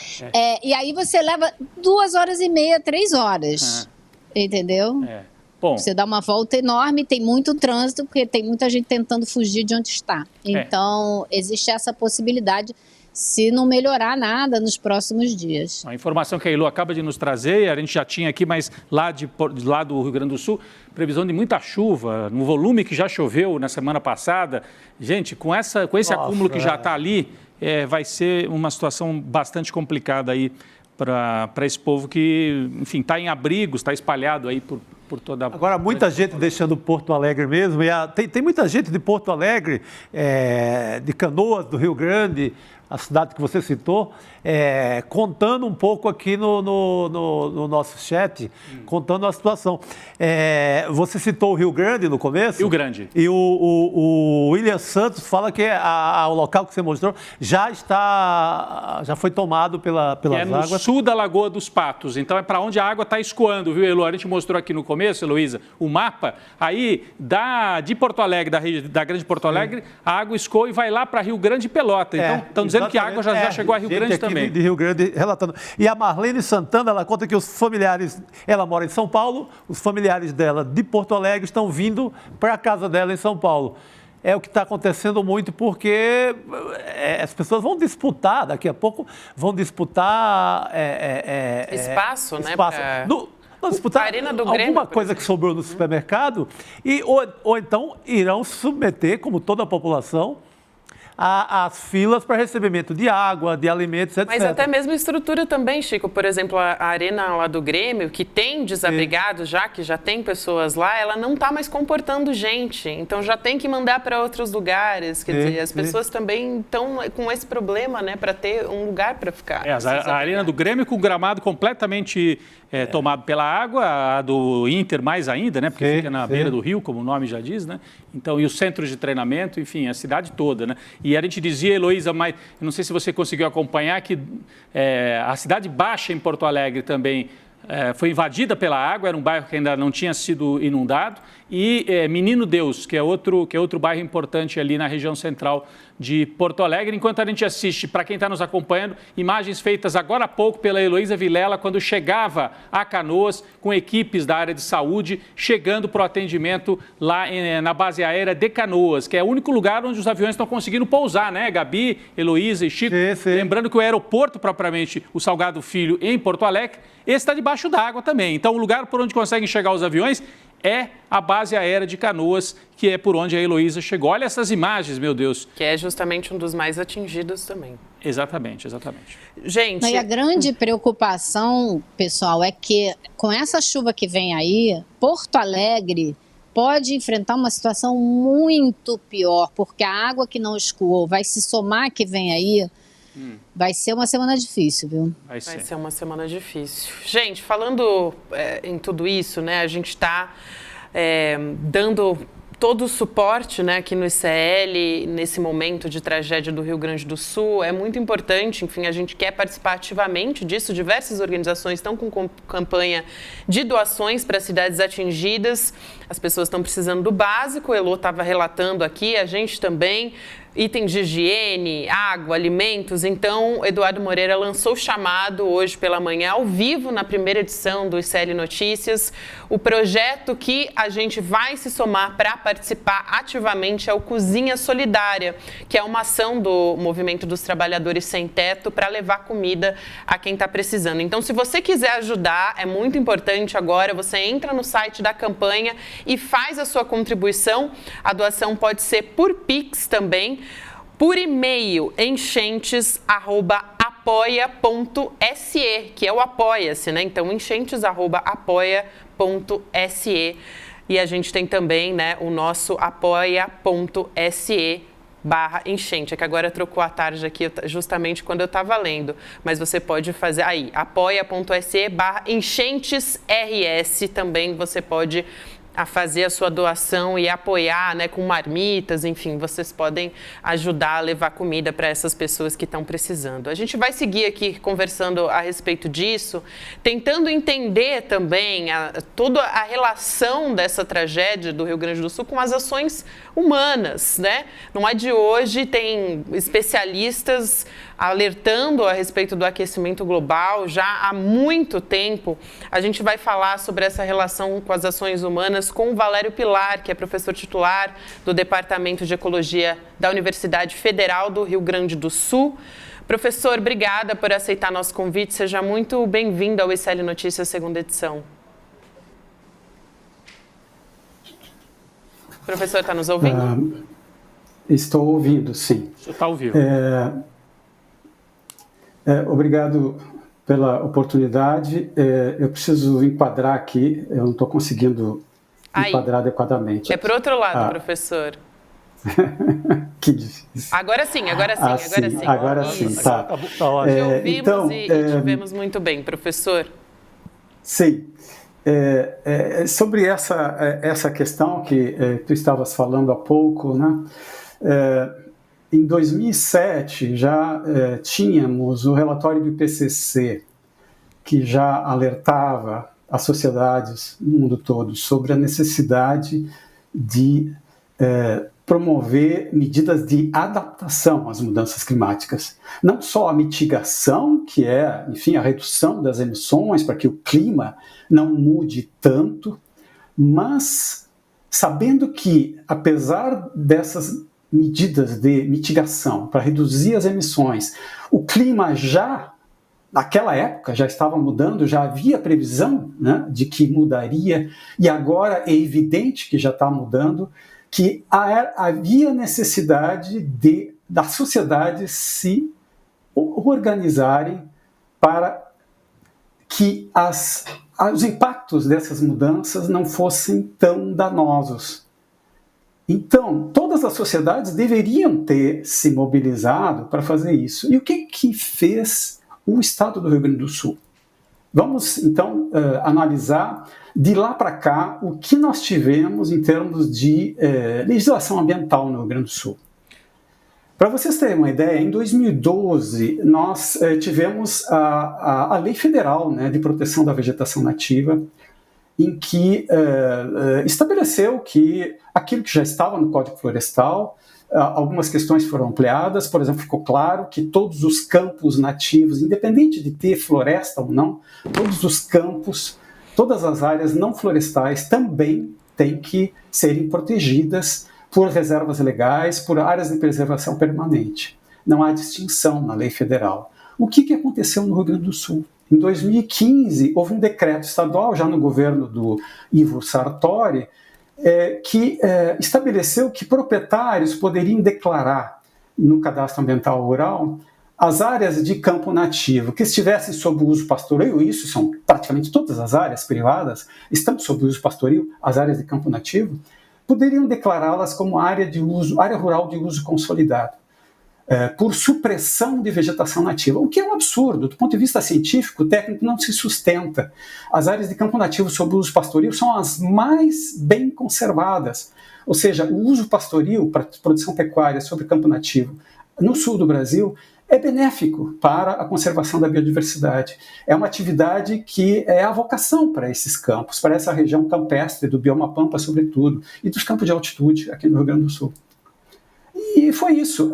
Speaker 2: E aí você leva 2 horas e meia, 3 horas. Entendeu? Bom, você dá uma volta enorme, tem muito trânsito, porque tem muita gente tentando fugir de onde está. Então, existe essa possibilidade, se não melhorar nada nos próximos dias.
Speaker 1: A informação que a Elô acaba de nos trazer, a gente já tinha aqui, mas lá do Rio Grande do Sul, previsão de muita chuva, no volume que já choveu na semana passada. Gente, com esse acúmulo que já está ali, vai ser uma situação bastante complicada aí para esse povo que, enfim, está em abrigos, está espalhado aí por por toda a...
Speaker 6: Agora, muita gente deixando Porto Alegre mesmo, e tem muita gente de Porto Alegre, de Canoas, do Rio Grande, a cidade que você citou, contando um pouco aqui no nosso chat, contando a situação. Você citou o Rio Grande no começo?
Speaker 1: Rio Grande.
Speaker 6: E o William Santos fala que o local que você mostrou já foi tomado pelas águas.
Speaker 1: É no sul da Lagoa dos Patos, então é para onde a água está escoando, viu, Elo? A gente mostrou aqui no começo, Heloísa, o mapa, aí de Porto Alegre, da Grande Porto Alegre, a água escoa e vai lá para Rio Grande e Pelota. Então, estão dizendo que a água já chegou a Rio Grande também.
Speaker 6: De Rio Grande relatando. E a Marlene Santana, ela conta que os familiares, ela mora em São Paulo, os familiares dela de Porto Alegre estão vindo para a casa dela em São Paulo. É o que está acontecendo muito porque as pessoas vão disputar, daqui a pouco vão disputar...
Speaker 5: espaço, né?
Speaker 6: Não disputar
Speaker 5: Arena do
Speaker 6: alguma
Speaker 5: Grêmio,
Speaker 6: coisa que sobrou no supermercado ou então irão submeter, como toda a população, as filas para recebimento de água, de alimentos, etc.
Speaker 5: Mas até mesmo estrutura também, Chico. Por exemplo, a arena lá do Grêmio, que tem desabrigados já, que já tem pessoas lá, ela não está mais comportando gente. Então já tem que mandar para outros lugares. Quer dizer, as pessoas também estão com esse problema, né, para ter um lugar para ficar.
Speaker 1: A arena do Grêmio com o gramado completamente tomado pela água, a do Inter mais ainda, né, porque fica na beira do rio, como o nome já diz, né? Então, e os centros de treinamento, enfim, a cidade toda, né? E a gente dizia, Heloísa, mas eu não sei se você conseguiu acompanhar, que a Cidade Baixa em Porto Alegre também foi invadida pela água, era um bairro que ainda não tinha sido inundado, e Menino Deus, que é outro bairro importante ali na região central de Porto Alegre. Enquanto a gente assiste, para quem está nos acompanhando, imagens feitas agora há pouco pela Heloísa Vilela, quando chegava a Canoas com equipes da área de saúde, chegando para o atendimento lá na base aérea de Canoas, que é o único lugar onde os aviões estão conseguindo pousar, né, Gabi, Heloísa e Chico? Lembrando que o aeroporto, propriamente, o Salgado Filho, em Porto Alegre, esse está debaixo d'água também. Então, o lugar por onde conseguem chegar os aviões é a base aérea de Canoas, que é por onde a Heloísa chegou. Olha essas imagens, meu Deus.
Speaker 5: Que é justamente um dos mais atingidos também.
Speaker 1: Exatamente.
Speaker 2: Gente... E a grande preocupação, pessoal, é que com essa chuva que vem aí, Porto Alegre pode enfrentar uma situação muito pior, porque a água que não escoou vai se somar que vem aí. Vai ser uma semana difícil, viu?
Speaker 5: Vai ser uma semana difícil. Gente, falando em tudo isso, né, a gente está dando todo o suporte, né, aqui no ICL, nesse momento de tragédia do Rio Grande do Sul. É muito importante, enfim, a gente quer participar ativamente disso. Diversas organizações estão com campanha de doações para cidades atingidas. As pessoas estão precisando do básico, o Elô estava relatando aqui, a gente também. Itens de higiene, água, alimentos. Então, Eduardo Moreira lançou o chamado hoje pela manhã, ao vivo, na primeira edição do ICL Notícias. O projeto que a gente vai se somar para participar ativamente é o Cozinha Solidária, que é uma ação do Movimento dos Trabalhadores Sem Teto para levar comida a quem está precisando. Então, se você quiser ajudar, é muito importante agora, você entra no site da campanha e faz a sua contribuição. A doação pode ser por Pix também, por e-mail, enchentes@apoia.se, que é o Apoia-se, né? Então, enchentes@apoia.se. E a gente tem também, né, o nosso apoia.se/enchente. É que agora trocou a tarde aqui, justamente quando eu estava lendo. Mas você pode fazer aí, apoia.se/enchentesrs. Também você pode fazer a sua doação e apoiar, né, com marmitas, enfim, vocês podem ajudar a levar comida para essas pessoas que estão precisando. A gente vai seguir aqui conversando a respeito disso, tentando entender também toda a relação dessa tragédia do Rio Grande do Sul com as ações humanas, né? Não é de hoje, tem especialistas alertando a respeito do aquecimento global já há muito tempo. A gente vai falar sobre essa relação com as ações humanas com o Valério Pilar, que é professor titular do Departamento de Ecologia da Universidade Federal do Rio Grande do Sul. Professor, obrigada por aceitar nosso convite. Seja muito bem-vindo ao ICL Notícias, segunda edição. Professor, está nos ouvindo?
Speaker 9: Estou ouvindo, sim.
Speaker 1: Você está ouvindo.
Speaker 9: Obrigado pela oportunidade. Eu preciso enquadrar aqui, eu não estou conseguindo enquadrar adequadamente.
Speaker 5: É para o outro lado, professor.
Speaker 9: Que difícil.
Speaker 5: Agora sim.
Speaker 9: Agora sim, tá.
Speaker 5: Ouvimos e tivemos muito bem, professor.
Speaker 9: Sim. Sobre essa questão que tu estavas falando há pouco, né? Em 2007 já tínhamos o relatório do IPCC, que já alertava as sociedades no mundo todo sobre a necessidade de promover medidas de adaptação às mudanças climáticas. Não só a mitigação, que é, enfim, a redução das emissões para que o clima não mude tanto, mas sabendo que, apesar dessas medidas de mitigação para reduzir as emissões, o clima já, naquela época, já estava mudando, já havia previsão, né, de que mudaria, e agora é evidente que já está mudando, que havia necessidade da sociedade se organizarem para que os impactos dessas mudanças não fossem tão danosos. Então, todas as sociedades deveriam ter se mobilizado para fazer isso. E o que fez o Estado do Rio Grande do Sul? Vamos, então, analisar de lá para cá o que nós tivemos em termos de legislação ambiental no Rio Grande do Sul. Para vocês terem uma ideia, em 2012 nós tivemos a Lei Federal, né, de Proteção da Vegetação Nativa, em que estabeleceu que aquilo que já estava no Código Florestal, algumas questões foram ampliadas. Por exemplo, ficou claro que todos os campos nativos, independente de ter floresta ou não, todos os campos, todas as áreas não florestais também têm que serem protegidas por reservas legais, por áreas de preservação permanente. Não há distinção na lei federal. O que aconteceu no Rio Grande do Sul? Em 2015, houve um decreto estadual, já no governo do Ivo Sartori, que estabeleceu que proprietários poderiam declarar no cadastro ambiental rural as áreas de campo nativo que estivessem sob uso pastoril. Isso são praticamente todas as áreas privadas, estão sob uso pastoril, as áreas de campo nativo, poderiam declará-las como área rural de uso consolidado, por supressão de vegetação nativa, o que é um absurdo. Do ponto de vista científico, técnico, não se sustenta. As áreas de campo nativo sob uso pastoril são as mais bem conservadas, ou seja, o uso pastoril para produção pecuária sobre campo nativo no sul do Brasil é benéfico para a conservação da biodiversidade. É uma atividade que é a vocação para esses campos, para essa região campestre, do bioma pampa sobretudo, e dos campos de altitude aqui no Rio Grande do Sul. E foi isso.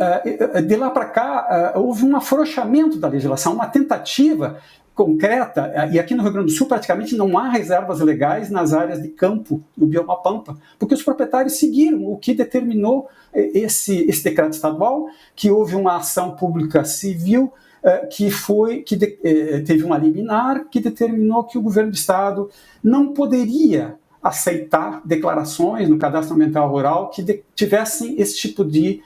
Speaker 9: De lá para cá, houve um afrouxamento da legislação, uma tentativa concreta, e aqui no Rio Grande do Sul praticamente não há reservas legais nas áreas de campo do bioma pampa, porque os proprietários seguiram o que determinou esse decreto estadual, que houve uma ação pública civil que teve uma liminar que determinou que o governo do estado não poderia aceitar declarações no cadastro ambiental rural que tivessem esse tipo de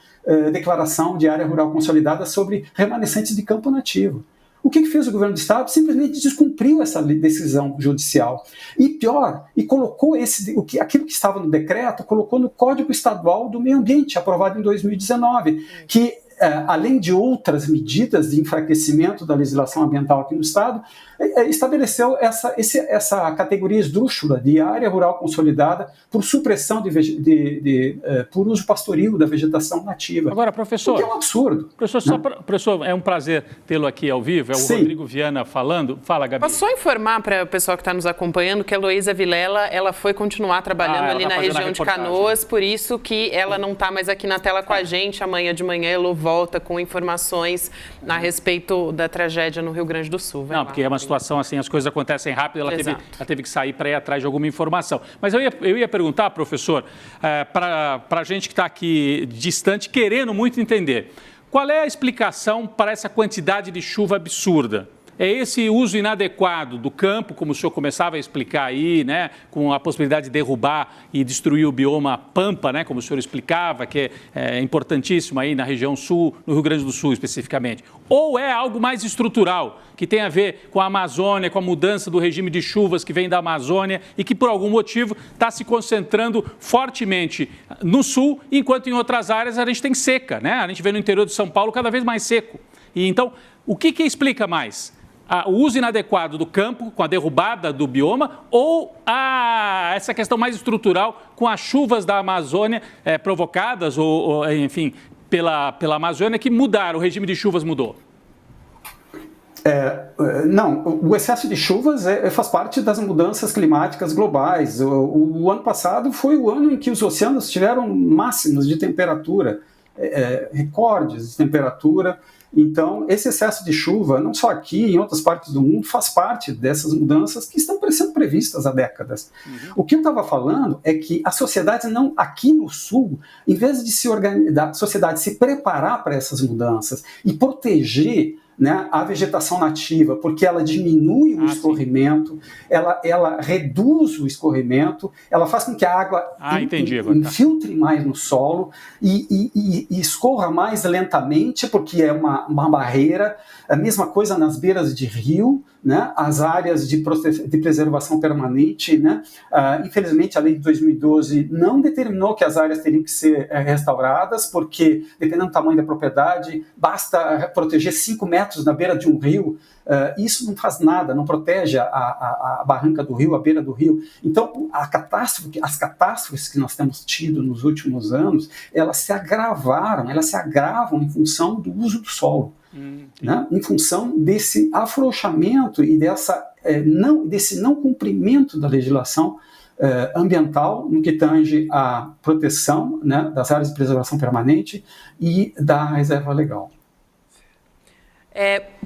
Speaker 9: declaração de área rural consolidada sobre remanescentes de campo nativo. O que fez o governo do estado? Simplesmente descumpriu essa decisão judicial. E pior, colocou aquilo que estava no decreto, colocou no Código Estadual do Meio Ambiente, aprovado em 2019, que, além de outras medidas de enfraquecimento da legislação ambiental aqui no estado, estabeleceu essa categoria esdrúxula de área rural consolidada por supressão por uso pastoril da vegetação nativa.
Speaker 1: Agora, professor...
Speaker 9: Que é um absurdo.
Speaker 1: Professor, é um prazer tê-lo aqui ao vivo, é o
Speaker 9: Sim.
Speaker 1: Rodrigo Viana falando. Fala, Gabi.
Speaker 5: Posso só informar para o pessoal que está nos acompanhando que a Heloísa Vilela, ela foi continuar trabalhando ali na região de Canoas, por isso que ela não está mais aqui na tela com a gente. Amanhã de manhã ela volta com informações a respeito da tragédia no Rio Grande do Sul.
Speaker 1: Porque é uma situação assim, as coisas acontecem rápido, ela teve que sair para ir atrás de alguma informação. Mas eu ia perguntar, professor, para a gente que está aqui distante, querendo muito entender, qual é a explicação para essa quantidade de chuva absurda? é esse uso inadequado do campo, como o senhor começava a explicar aí, né, com a possibilidade de derrubar e destruir o bioma pampa, né, como o senhor explicava, que é importantíssimo aí na região sul, no Rio Grande do Sul especificamente? Ou é algo mais estrutural, que tem a ver com a Amazônia, com a mudança do regime de chuvas que vem da Amazônia e que, por algum motivo, está se concentrando fortemente no sul, enquanto em outras áreas a gente tem seca, né? A gente vê no interior de São Paulo cada vez mais seco. E então, o que explica mais? O uso inadequado do campo, com a derrubada do bioma, ou essa questão mais estrutural com as chuvas da Amazônia provocadas, ou enfim, pela Amazônia, que mudaram, o regime de chuvas mudou?
Speaker 9: Não, o excesso de chuvas faz parte das mudanças climáticas globais. O ano passado foi o ano em que os oceanos tiveram máximos de temperatura, recordes de temperatura. Então, esse excesso de chuva, não só aqui, em outras partes do mundo, faz parte dessas mudanças que estão sendo previstas há décadas. O que eu estava falando é que a sociedade não, aqui no Sul, em vez de a sociedade se preparar para essas mudanças e proteger, né, a vegetação nativa, porque ela diminui o escorrimento, ela reduz o escorrimento, ela faz com que a água infiltre mais no solo e escorra mais lentamente, porque é uma barreira. A mesma coisa nas beiras de rio, né, as áreas de preservação permanente, né, infelizmente a lei de 2012 não determinou que as áreas teriam que ser restauradas, porque dependendo do tamanho da propriedade, basta proteger 5 metros na beira de um rio, isso não faz nada, não protege a barranca do rio, a beira do rio. Então, as catástrofes que nós temos tido nos últimos anos, elas se agravam em função do uso do solo. Né? Em função desse afrouxamento e desse não cumprimento da legislação ambiental no que tange à proteção, né, das áreas de preservação permanente e da reserva legal.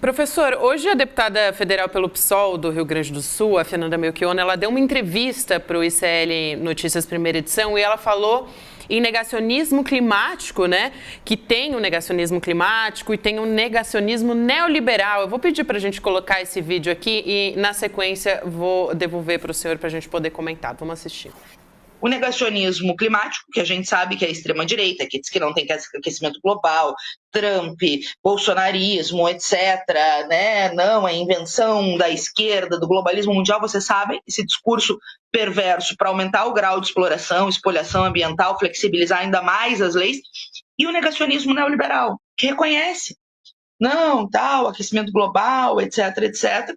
Speaker 5: Professor, hoje a deputada federal pelo PSOL do Rio Grande do Sul, a Fernanda Melchiona, ela deu uma entrevista para o ICL Notícias Primeira Edição e ela falou em negacionismo climático, né? Que tem o negacionismo climático e tem o negacionismo neoliberal. Eu vou pedir para a gente colocar esse vídeo aqui e, na sequência, vou devolver para o senhor para a gente poder comentar. Vamos assistir.
Speaker 10: O negacionismo climático, que a gente sabe que é a extrema-direita, que diz que não tem aquecimento global, Trump, bolsonarismo, etc., né? Não, é invenção da esquerda, do globalismo mundial, vocês sabem, esse discurso perverso para aumentar o grau de exploração, espoliação ambiental, flexibilizar ainda mais as leis, e o negacionismo neoliberal, que reconhece, não, tal, aquecimento global, etc., etc.,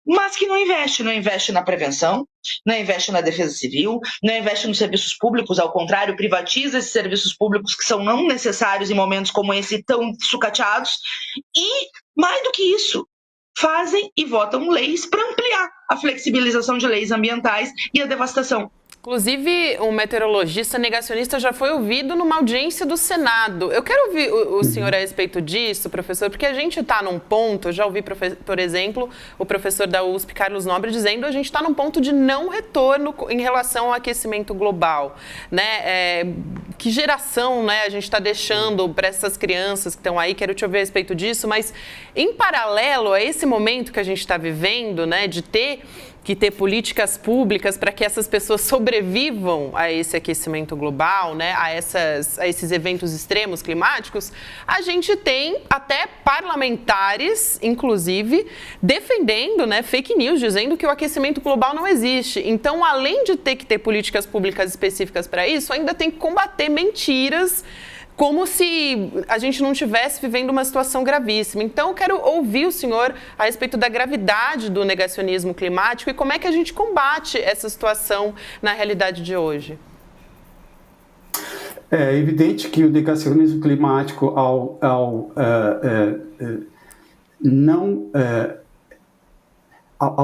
Speaker 10: mas que não investe na prevenção, não investe na defesa civil, não investe nos serviços públicos, ao contrário, privatiza esses serviços públicos que são não necessários em momentos como esse tão sucateados, e, mais do que isso, fazem e votam leis para ampliar a flexibilização de leis ambientais e a devastação.
Speaker 5: Inclusive, um meteorologista negacionista já foi ouvido numa audiência do Senado. Eu quero ouvir o senhor a respeito disso, professor, porque a gente está num ponto, eu já ouvi, por exemplo, o professor da USP, Carlos Nobre, dizendo que a gente está num ponto de não retorno em relação ao aquecimento global. Né? Que geração, né, a gente está deixando para essas crianças que estão aí? Quero te ouvir a respeito disso, mas em paralelo a esse momento que a gente está vivendo, né, de ter que ter políticas públicas para que essas pessoas sobrevivam a esse aquecimento global, né, a esses eventos extremos climáticos, a gente tem até parlamentares, inclusive, defendendo, né, fake news, dizendo que o aquecimento global não existe. Então, além de ter que ter políticas públicas específicas para isso, ainda tem que combater mentiras, como se a gente não estivesse vivendo uma situação gravíssima. Então, eu quero ouvir o senhor a respeito da gravidade do negacionismo climático e como é que a gente combate essa situação na realidade de hoje.
Speaker 9: É evidente que o negacionismo climático, ao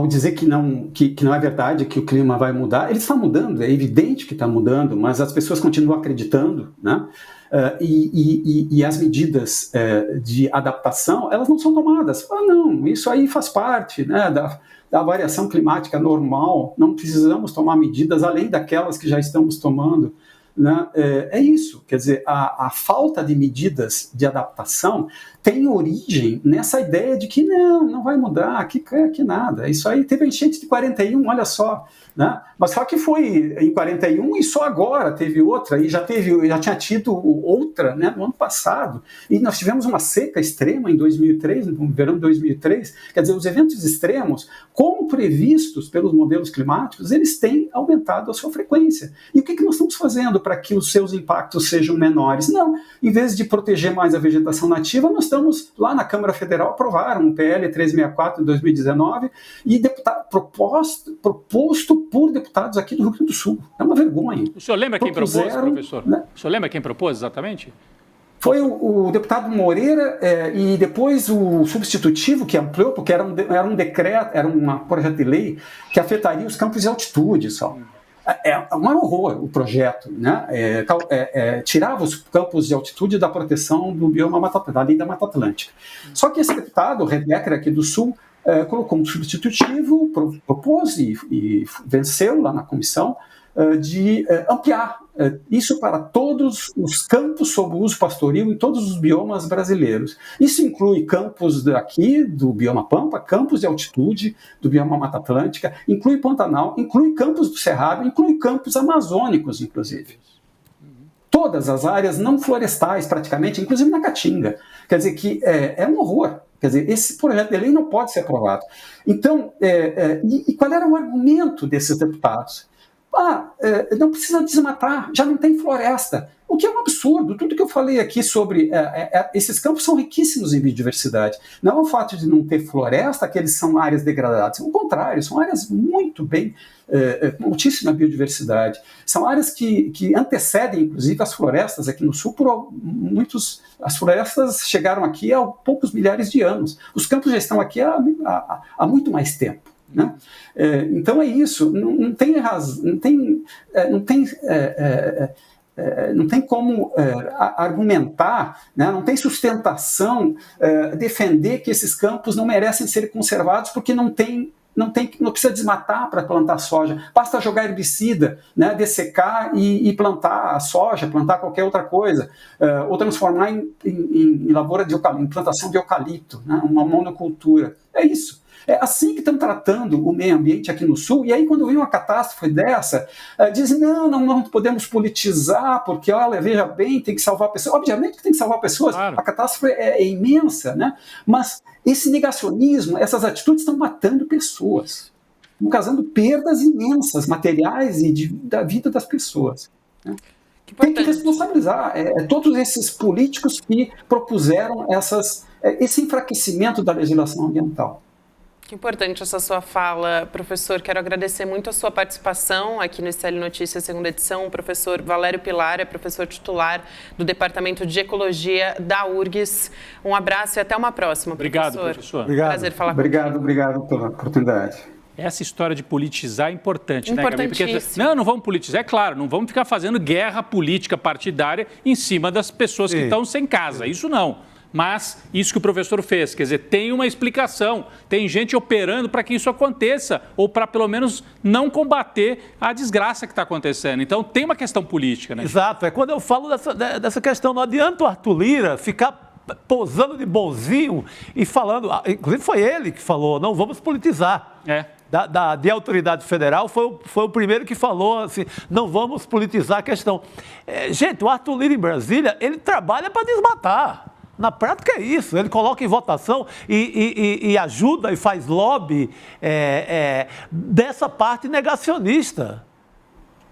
Speaker 9: dizer que não é verdade, que o clima vai mudar, ele está mudando, é evidente que está mudando, mas as pessoas continuam acreditando, né? E as medidas de adaptação, elas não são tomadas. Não, isso aí faz parte, né, da variação climática normal, não precisamos tomar medidas além daquelas que já estamos tomando. né? É isso, quer dizer, a falta de medidas de adaptação tem origem nessa ideia de que não vai mudar, que nada. Isso aí teve a enchente de 41, olha só, né? Mas só que foi em 41 e só agora teve outra, e já tinha tido outra, né, no ano passado. E nós tivemos uma seca extrema em 2003, no verão de 2003. Quer dizer, os eventos extremos, como previstos pelos modelos climáticos, eles têm aumentado a sua frequência. E o que nós estamos fazendo para que os seus impactos sejam menores? Não, em vez de proteger mais a vegetação nativa, nós estamos lá na Câmara Federal, aprovaram um PL 364 em 2019 e proposto por deputados aqui do Rio Grande do Sul. É uma vergonha.
Speaker 1: O senhor lembra quem propôs, professor?
Speaker 9: Né?
Speaker 1: O senhor lembra quem propôs exatamente?
Speaker 9: Foi o deputado Moreira e depois o substitutivo que ampliou, porque era um decreto, era um projeto de lei que afetaria os campos de altitude só. É um horror o projeto, né? Tirava os campos de altitude da proteção do bioma da lei da Mata Atlântica. Só que esse deputado, o Redecker aqui do Sul, colocou um substitutivo, propôs e venceu lá na comissão de ampliar isso para todos os campos sob uso pastoril em todos os biomas brasileiros. Isso inclui campos daqui do bioma Pampa, campos de altitude do bioma Mata Atlântica, inclui Pantanal, inclui campos do Cerrado, inclui campos amazônicos, inclusive. Todas as áreas não florestais, praticamente, inclusive na Caatinga. Quer dizer que é um horror. Quer dizer, esse projeto de lei não pode ser aprovado. Então, e qual era o argumento desses deputados? Não precisa desmatar, já não tem floresta. O que é um absurdo. Tudo que eu falei aqui sobre esses campos são riquíssimos em biodiversidade. Não é o fato de não ter floresta que eles são áreas degradadas. Ao contrário, são áreas muito bem, com altíssima biodiversidade. São áreas que antecedem, inclusive, as florestas aqui no Sul. As florestas chegaram aqui há poucos milhares de anos. Os campos já estão aqui há muito mais tempo. Né? Então é isso, não tem razão, não tem como argumentar, né? Não tem sustentação defender que esses campos não merecem ser conservados porque não precisa desmatar para plantar soja, basta jogar herbicida, né, dessecar e plantar a soja, plantar qualquer outra coisa, ou transformar em lavoura de eucalipto, em plantação de eucalipto, né, uma monocultura. É isso. É assim que estão tratando o meio ambiente aqui no Sul, e aí quando vem uma catástrofe dessa, dizem, não podemos politizar, porque, olha, veja bem, tem que salvar pessoas. Obviamente que tem que salvar pessoas, claro. A catástrofe é imensa, né? Mas esse negacionismo, essas atitudes estão matando pessoas, estão causando perdas imensas, materiais e da vida das pessoas. Né? Tem que responsabilizar todos esses políticos que propuseram esse enfraquecimento da legislação ambiental.
Speaker 5: Que importante essa sua fala, professor. Quero agradecer muito a sua participação aqui no SL Notícias, segunda edição. O professor Valério Pilar é professor titular do Departamento de Ecologia da URGS. Um abraço e até uma próxima,
Speaker 1: professor. Obrigado, professor.
Speaker 9: Obrigado.
Speaker 5: Prazer falar
Speaker 9: Obrigado pela oportunidade.
Speaker 1: Essa história de politizar é importante, né, Gabi?
Speaker 5: Porque,
Speaker 1: não vamos politizar, é claro, não vamos ficar fazendo guerra política partidária em cima das pessoas que estão sem casa, isso não. Mas isso que o professor fez, quer dizer, tem uma explicação, tem gente operando para que isso aconteça, ou para pelo menos não combater a desgraça que está acontecendo. Então tem uma questão política, né?
Speaker 6: Exato, é quando eu falo dessa questão, não adianta o Arthur Lira ficar posando de bonzinho e falando, inclusive foi ele que falou, não vamos politizar. De autoridade federal, foi o primeiro que falou assim, não vamos politizar a questão. Gente, o Arthur Lira em Brasília, ele trabalha para desmatar. Na prática é isso, ele coloca em votação e ajuda e faz lobby dessa parte negacionista.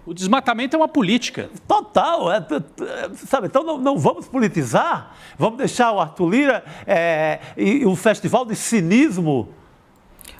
Speaker 1: O desmatamento é uma política.
Speaker 6: Total, sabe? Então não vamos politizar, vamos deixar o Arthur Lira e o festival de cinismo.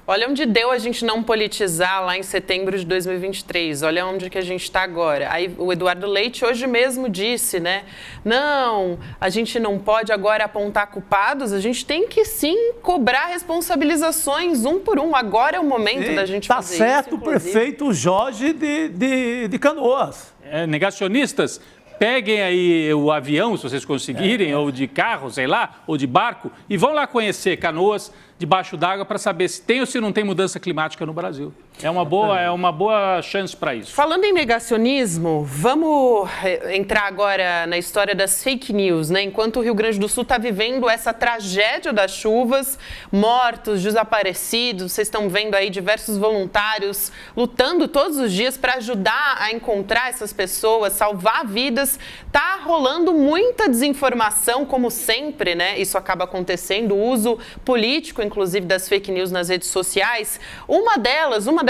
Speaker 5: Olha onde deu a gente não politizar lá em setembro de 2023, olha onde que a gente está agora. Aí o Eduardo Leite hoje mesmo disse, né, não, a gente não pode agora apontar culpados, a gente tem que sim cobrar responsabilizações um por um, agora é o momento da gente fazer isso.
Speaker 6: Tá certo o prefeito Jorge de Canoas.
Speaker 1: Negacionistas, peguem aí o avião, se vocês conseguirem, ou de carro, sei lá, ou de barco, e vão lá conhecer Canoas debaixo d'água para saber se tem ou se não tem mudança climática no Brasil. É uma boa chance para isso.
Speaker 5: Falando em negacionismo, vamos entrar agora na história das fake news, né? Enquanto o Rio Grande do Sul está vivendo essa tragédia das chuvas, mortos, desaparecidos, vocês estão vendo aí diversos voluntários lutando todos os dias para ajudar a encontrar essas pessoas, salvar vidas. Tá rolando muita desinformação, como sempre, né? Isso acaba acontecendo, o uso político, inclusive, das fake news nas redes sociais. Uma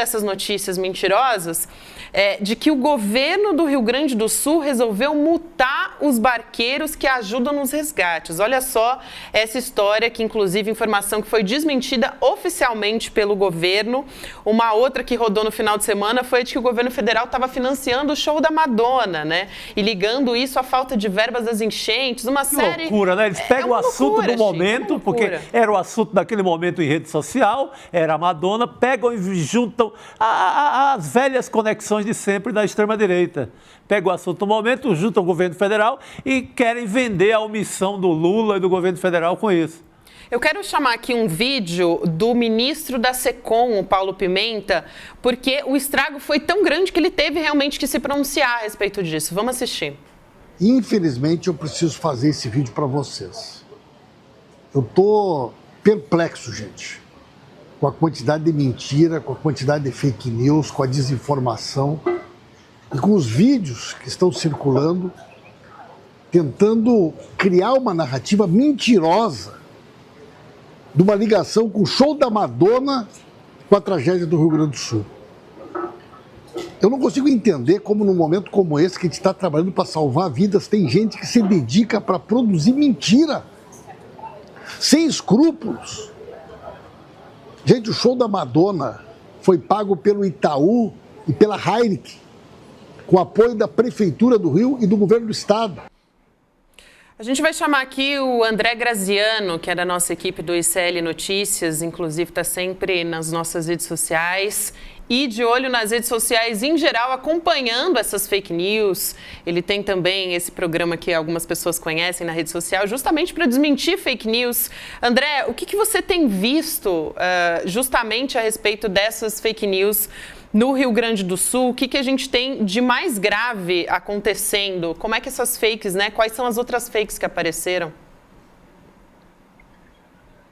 Speaker 5: dessas notícias mentirosas é de que o governo do Rio Grande do Sul resolveu multar os barqueiros que ajudam nos resgates. Olha só essa história, que inclusive informação que foi desmentida oficialmente pelo governo. Uma outra que rodou no final de semana foi de que o governo federal estava financiando o show da Madonna, né? E ligando isso à falta de verbas das enchentes, uma série...
Speaker 6: Que loucura, né? Eles pegam o assunto do momento, porque era o assunto daquele momento em rede social, era a Madonna, pegam e juntam as velhas conexões de sempre da extrema-direita. Pegam o assunto do momento, juntam o governo federal e querem vender a omissão do Lula e do governo federal com isso.
Speaker 5: Eu quero chamar aqui um vídeo do ministro da SECOM, o Paulo Pimenta, porque o estrago foi tão grande que ele teve realmente que se pronunciar a respeito disso. Vamos assistir.
Speaker 11: Infelizmente, eu preciso fazer esse vídeo para vocês. Eu tô perplexo, gente, com a quantidade de mentira, com a quantidade de fake news, com a desinformação e com os vídeos que estão circulando, tentando criar uma narrativa mentirosa de uma ligação com o show da Madonna com a tragédia do Rio Grande do Sul. Eu não consigo entender como num momento como esse, que a gente está trabalhando para salvar vidas, tem gente que se dedica para produzir mentira, sem escrúpulos. Gente, o show da Madonna foi pago pelo Itaú e pela Heineken, com apoio da Prefeitura do Rio e do Governo do Estado.
Speaker 5: A gente vai chamar aqui o André Graziano, que é da nossa equipe do ICL Notícias, inclusive está sempre nas nossas redes sociais e de olho nas redes sociais em geral, acompanhando essas fake news. Ele tem também esse programa que algumas pessoas conhecem na rede social, justamente para desmentir fake news. André, o que você tem visto justamente a respeito dessas fake news no Rio Grande do Sul? O que a gente tem de mais grave acontecendo? Como é que essas fakes, né? Quais são as outras fakes que apareceram?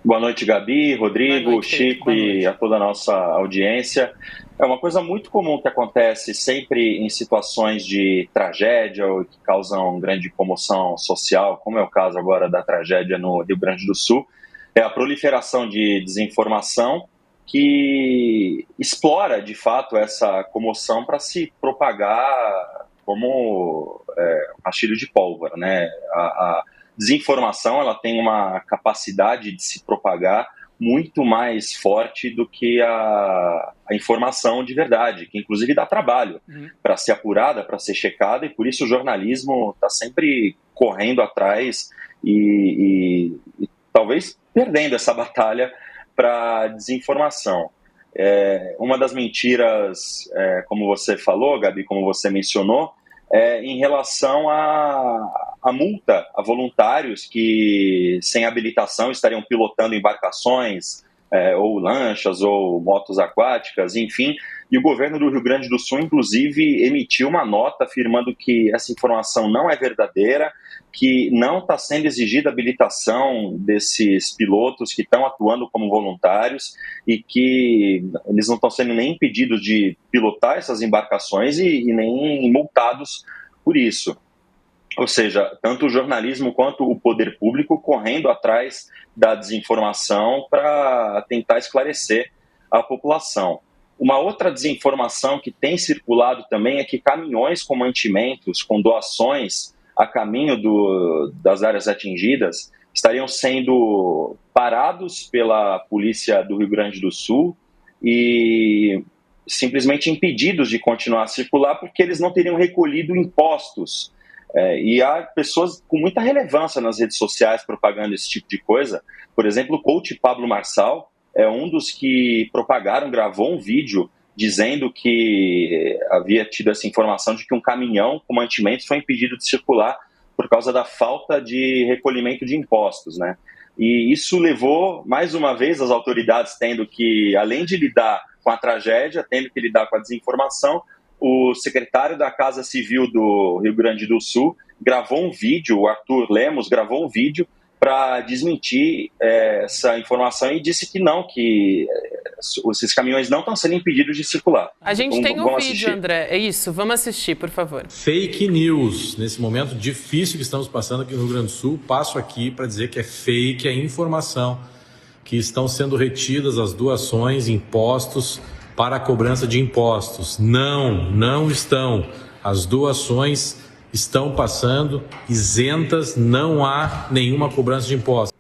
Speaker 12: Boa noite, Gabi, Rodrigo, noite, Chico e a toda a nossa audiência. É uma coisa muito comum que acontece sempre em situações de tragédia ou que causam grande comoção social, como é o caso agora da tragédia no Rio Grande do Sul, é a proliferação de desinformação que explora, de fato, essa comoção para se propagar como rastilho de pólvora, né? A desinformação, ela tem uma capacidade de se propagar muito mais forte do que a informação de verdade, que inclusive dá trabalho para ser apurada, para ser checada, e por isso o jornalismo está sempre correndo atrás e talvez perdendo essa batalha para desinformação. Uma das mentiras, como você falou, Gabi, como você mencionou, em relação à multa a voluntários que, sem habilitação, estariam pilotando embarcações, ou lanchas, ou motos aquáticas, enfim. E o governo do Rio Grande do Sul, inclusive, emitiu uma nota afirmando que essa informação não é verdadeira, que não está sendo exigida habilitação desses pilotos que estão atuando como voluntários e que eles não estão sendo nem impedidos de pilotar essas embarcações e nem multados por isso. Ou seja, tanto o jornalismo quanto o poder público correndo atrás da desinformação para tentar esclarecer a população. Uma outra desinformação que tem circulado também é que caminhões com mantimentos, com doações a caminho das áreas atingidas, estariam sendo parados pela polícia do Rio Grande do Sul e simplesmente impedidos de continuar a circular porque eles não teriam recolhido impostos. E há pessoas com muita relevância nas redes sociais propagando esse tipo de coisa. Por exemplo, o coach Pablo Marçal é um dos que propagaram, gravou um vídeo dizendo que havia tido essa informação de que um caminhão com mantimentos foi impedido de circular por causa da falta de recolhimento de impostos, né? E isso levou, mais uma vez, as autoridades tendo que, além de lidar com a tragédia, tendo que lidar com a desinformação. O secretário da Casa Civil do Rio Grande do Sul gravou um vídeo, o Arthur Lemos gravou um vídeo para desmentir essa informação e disse que não, que esses caminhões não estão sendo impedidos de circular.
Speaker 5: A gente tem um vídeo, André. É isso, vamos assistir, por favor.
Speaker 13: Fake news. Nesse momento difícil que estamos passando aqui no Rio Grande do Sul, passo aqui para dizer que é fake, é informação, que estão sendo retidas as doações, impostos para a cobrança de impostos. Não estão. As doações estão passando isentas, não há nenhuma cobrança de impostos.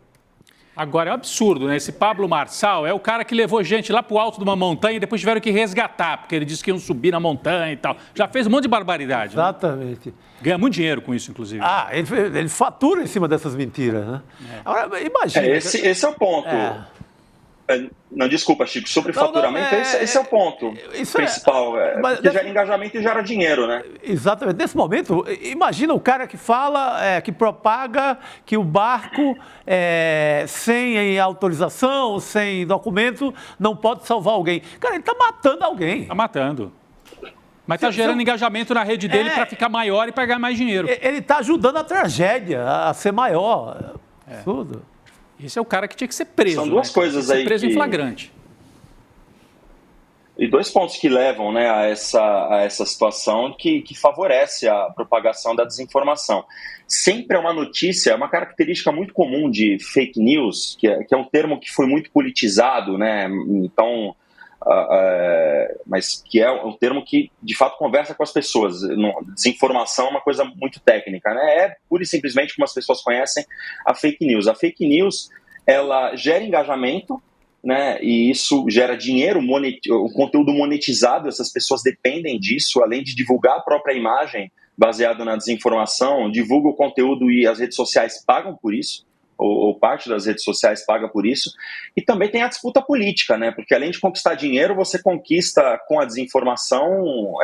Speaker 1: Agora, é um absurdo, né? Esse Pablo Marçal é o cara que levou gente lá pro alto de uma montanha e depois tiveram que resgatar, porque ele disse que iam subir na montanha e tal. Já fez um monte de barbaridade.
Speaker 6: Exatamente.
Speaker 1: Né? Ganha muito dinheiro com isso, inclusive.
Speaker 6: Ele fatura em cima dessas mentiras, né? Agora, imagina...
Speaker 12: Esse é o ponto. Não, desculpa, Chico, sobre faturamento, esse é o ponto principal. Porque gera engajamento e gera dinheiro, né?
Speaker 6: Exatamente. Nesse momento, imagina o cara que fala, que propaga que o barco, sem autorização, sem documento, não pode salvar alguém. Cara, ele está matando alguém.
Speaker 1: Está matando. Mas está gerando engajamento na rede dele para ficar maior e pagar mais dinheiro.
Speaker 6: Ele está ajudando a tragédia a ser maior. Absurdo.
Speaker 1: Esse é o cara que tinha que ser preso.
Speaker 12: São duas coisas aí.
Speaker 1: Preso em flagrante.
Speaker 12: E dois pontos que levam, né, a essa situação que favorece a propagação da desinformação. Sempre é uma notícia, é uma característica muito comum de fake news, que é um termo que foi muito politizado, né? Então, mas que é um termo que de fato conversa com as pessoas. Desinformação é uma coisa muito técnica, né? É pura e simplesmente como as pessoas conhecem a fake news. A fake news, ela gera engajamento, né? E isso gera dinheiro, o conteúdo monetizado. Essas pessoas dependem disso, além de divulgar a própria imagem baseado na desinformação, divulga o conteúdo e as redes sociais pagam por isso. Ou parte das redes sociais paga por isso, e também tem a disputa política, né? Porque além de conquistar dinheiro, você conquista com a desinformação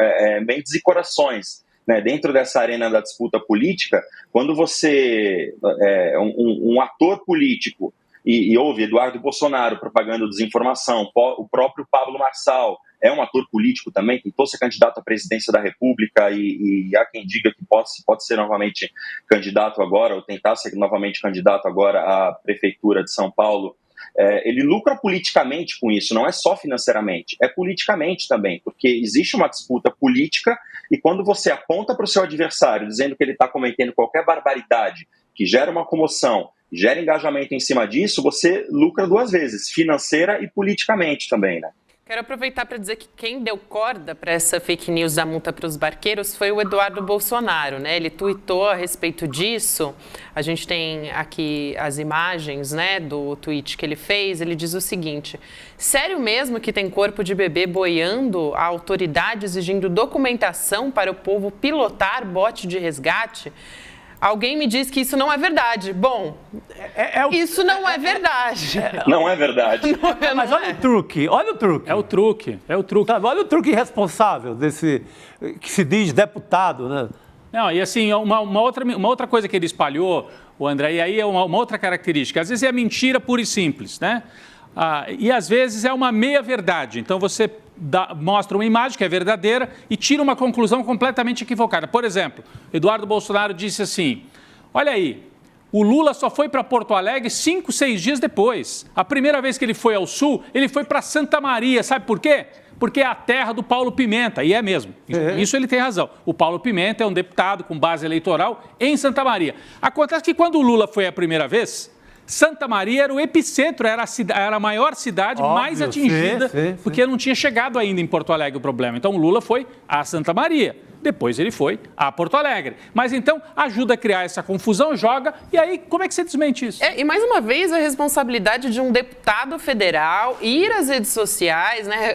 Speaker 12: mentes e corações, né? Dentro dessa arena da disputa política, quando você é um ator político e ouve Eduardo Bolsonaro propagando desinformação, o próprio Pablo Marçal é um ator político também, tentou ser candidato à presidência da República e há quem diga que pode ser novamente candidato agora, ou tentar ser novamente candidato agora à Prefeitura de São Paulo. Ele lucra politicamente com isso, não é só financeiramente, é politicamente também, porque existe uma disputa política e quando você aponta para o seu adversário dizendo que ele está cometendo qualquer barbaridade que gera uma comoção, gera engajamento em cima disso, você lucra duas vezes, financeira e politicamente também, né?
Speaker 5: Quero aproveitar para dizer que quem deu corda para essa fake news da multa para os barqueiros foi o Eduardo Bolsonaro, né? Ele tuitou a respeito disso. A gente tem aqui as imagens, né, do tweet que ele fez. Ele diz o seguinte: sério mesmo que tem corpo de bebê boiando, a autoridade exigindo documentação para o povo pilotar bote de resgate? Alguém me diz que isso não é verdade. Bom, isso não é verdade.
Speaker 12: Não é verdade.
Speaker 6: Mas olha o truque, olha o truque.
Speaker 1: É o truque.
Speaker 6: Sabe, olha o truque irresponsável desse que se diz deputado, né?
Speaker 1: Não, e assim, uma outra coisa que ele espalhou, o André, e aí é uma outra característica. Às vezes é mentira pura e simples, né? E às vezes é uma meia-verdade. Então você mostra uma imagem que é verdadeira e tira uma conclusão completamente equivocada. Por exemplo, Eduardo Bolsonaro disse assim: olha aí, o Lula só foi para Porto Alegre 5, 6 dias depois. A primeira vez que ele foi ao Sul, ele foi para Santa Maria. Sabe por quê? Porque é a terra do Paulo Pimenta, e é mesmo. Isso ele tem razão. O Paulo Pimenta é um deputado com base eleitoral em Santa Maria. Acontece que quando o Lula foi a primeira vez, Santa Maria era o epicentro, era a maior cidade mais atingida, porque não tinha chegado ainda em Porto Alegre o problema. Então o Lula foi a Santa Maria, depois ele foi a Porto Alegre. Mas então ajuda a criar essa confusão, joga, e aí como é que você desmente isso?
Speaker 5: E mais uma vez a responsabilidade de um deputado federal ir às redes sociais, né?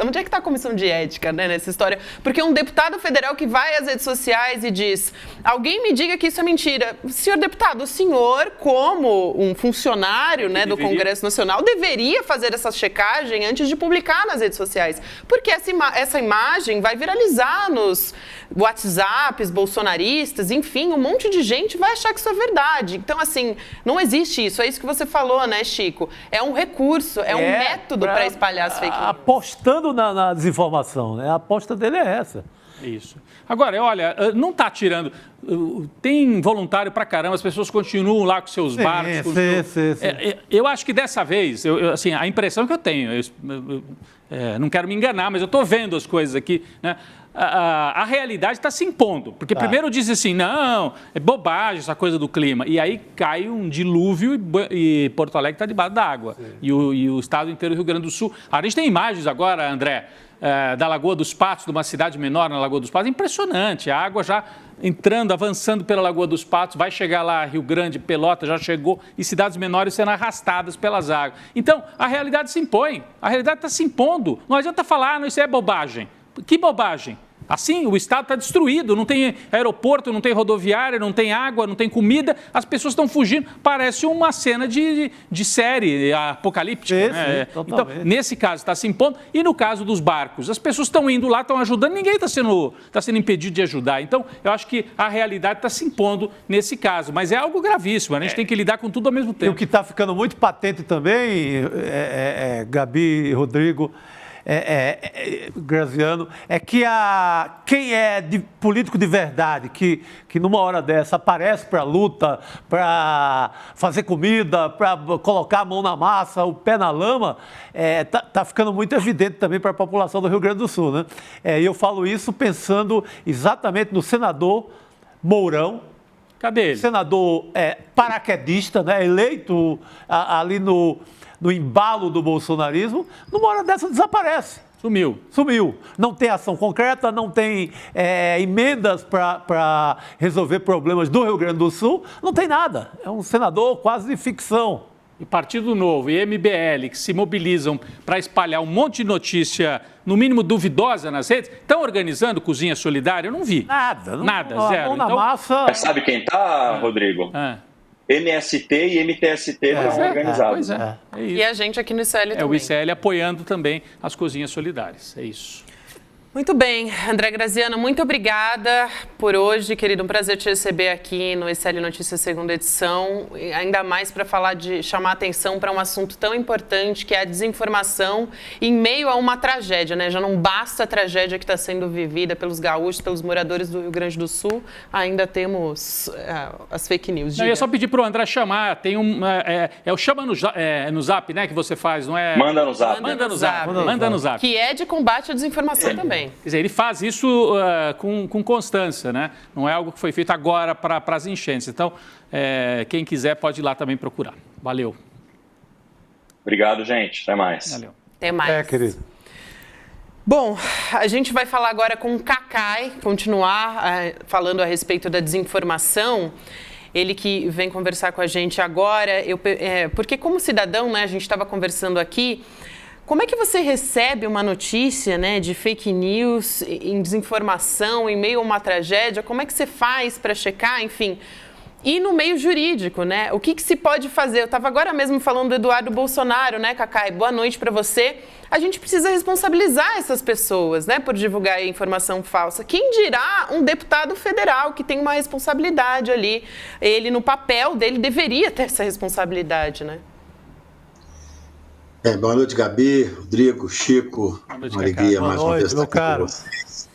Speaker 5: Onde é que está a comissão de ética, né, nessa história? Porque um deputado federal que vai às redes sociais e diz: alguém me diga que isso é mentira. Senhor deputado, o senhor, como um funcionário, né, do Congresso Nacional, deveria fazer essa checagem antes de publicar nas redes sociais. Porque essa imagem vai viralizar nos WhatsApps bolsonaristas, enfim, um monte de gente vai achar que isso é verdade. Então, assim, não existe isso. É isso que você falou, né, Chico? É um recurso, é um método para espalhar as fake news.
Speaker 6: Apostando na desinformação, né? A aposta dele é essa.
Speaker 1: Isso. Agora, olha, não está tirando... Tem voluntário pra caramba, as pessoas continuam lá com seus barcos.
Speaker 6: Sim.
Speaker 1: Eu acho que dessa vez, assim, a impressão que eu tenho, não quero me enganar, mas eu estou vendo as coisas aqui, né? A realidade está se impondo. Porque primeiro diz assim, não, é bobagem essa coisa do clima. E aí cai um dilúvio e Porto Alegre está debaixo d'água. E o estado inteiro do Rio Grande do Sul. A gente tem imagens agora, André, da Lagoa dos Patos, de uma cidade menor na Lagoa dos Patos. É impressionante, a água já entrando, avançando pela Lagoa dos Patos, vai chegar lá Rio Grande, Pelota, já chegou, e cidades menores sendo arrastadas pelas águas. Então, a realidade se impõe, a realidade está se impondo. Não adianta falar, não, isso é bobagem. Que bobagem? Assim, o Estado está destruído, não tem aeroporto, não tem rodoviária, não tem água, não tem comida, as pessoas estão fugindo. Parece uma cena de série apocalíptica. Né? Então, nesse caso, está se impondo. E no caso dos barcos, as pessoas estão indo lá, estão ajudando, ninguém está sendo impedido de ajudar. Então, eu acho que a realidade está se impondo nesse caso. Mas é algo gravíssimo, a gente tem que lidar com tudo ao mesmo tempo.
Speaker 6: E o que está ficando muito patente também, Gabi e Rodrigo, Graziano, é que quem é político de verdade, que numa hora dessa aparece para a luta, para fazer comida, para colocar a mão na massa, o pé na lama, tá ficando muito evidente também para a população do Rio Grande do Sul, né? E eu falo isso pensando exatamente no senador Mourão.
Speaker 1: Cadê ele?
Speaker 6: Senador paraquedista, né? Eleito ali no embalo do bolsonarismo, numa hora dessa desaparece. Sumiu. Não tem ação concreta, não tem emendas para resolver problemas do Rio Grande do Sul, não tem nada. É um senador quase de ficção.
Speaker 1: E Partido Novo e MBL, que se mobilizam para espalhar um monte de notícia, no mínimo duvidosa nas redes, estão organizando Cozinha Solidária? Eu não vi.
Speaker 6: Nada,
Speaker 1: zero.
Speaker 6: Então, massa...
Speaker 12: Mas sabe quem tá, Rodrigo? MST e MTST estão organizados.
Speaker 1: É isso.
Speaker 5: E a gente aqui no ICL também.
Speaker 1: O ICL apoiando também as cozinhas solidárias, é isso.
Speaker 5: Muito bem, André Graziano, muito obrigada por hoje, querido. Um prazer te receber aqui no ICL Notícias segunda edição, ainda mais para chamar atenção para um assunto tão importante que é a desinformação em meio a uma tragédia, né? Já não basta a tragédia que está sendo vivida pelos gaúchos, pelos moradores do Rio Grande do Sul, ainda temos as fake news.
Speaker 1: Eu ia só pedir para o André chamar, tem o chama no Zap, né, que você faz, não é?
Speaker 12: Manda no Zap.
Speaker 1: Manda no Zap.
Speaker 5: Que é de combate à desinformação também.
Speaker 1: Quer dizer, ele faz isso com constância, né? Não é algo que foi feito agora para as enchentes. Então, quem quiser pode ir lá também procurar. Valeu.
Speaker 12: Obrigado, gente. Até mais.
Speaker 1: Valeu.
Speaker 5: Até mais.
Speaker 6: Querido.
Speaker 5: Bom, a gente vai falar agora com o Cacai, continuar falando a respeito da desinformação. Ele que vem conversar com a gente agora, porque como cidadão, né, a gente estava conversando aqui, como é que você recebe uma notícia, né, de fake news, em desinformação, em meio a uma tragédia? Como é que você faz para checar, enfim? E no meio jurídico, né? O que se pode fazer? Eu estava agora mesmo falando do Eduardo Bolsonaro, né, Cacai? Boa noite para você. A gente precisa responsabilizar essas pessoas, né, por divulgar informação falsa. Quem dirá um deputado federal que tem uma responsabilidade ali? Ele, no papel dele, deveria ter essa responsabilidade, né?
Speaker 14: Boa noite, Gabi, Rodrigo, Chico. Uma alegria mais uma vez estar aqui com vocês.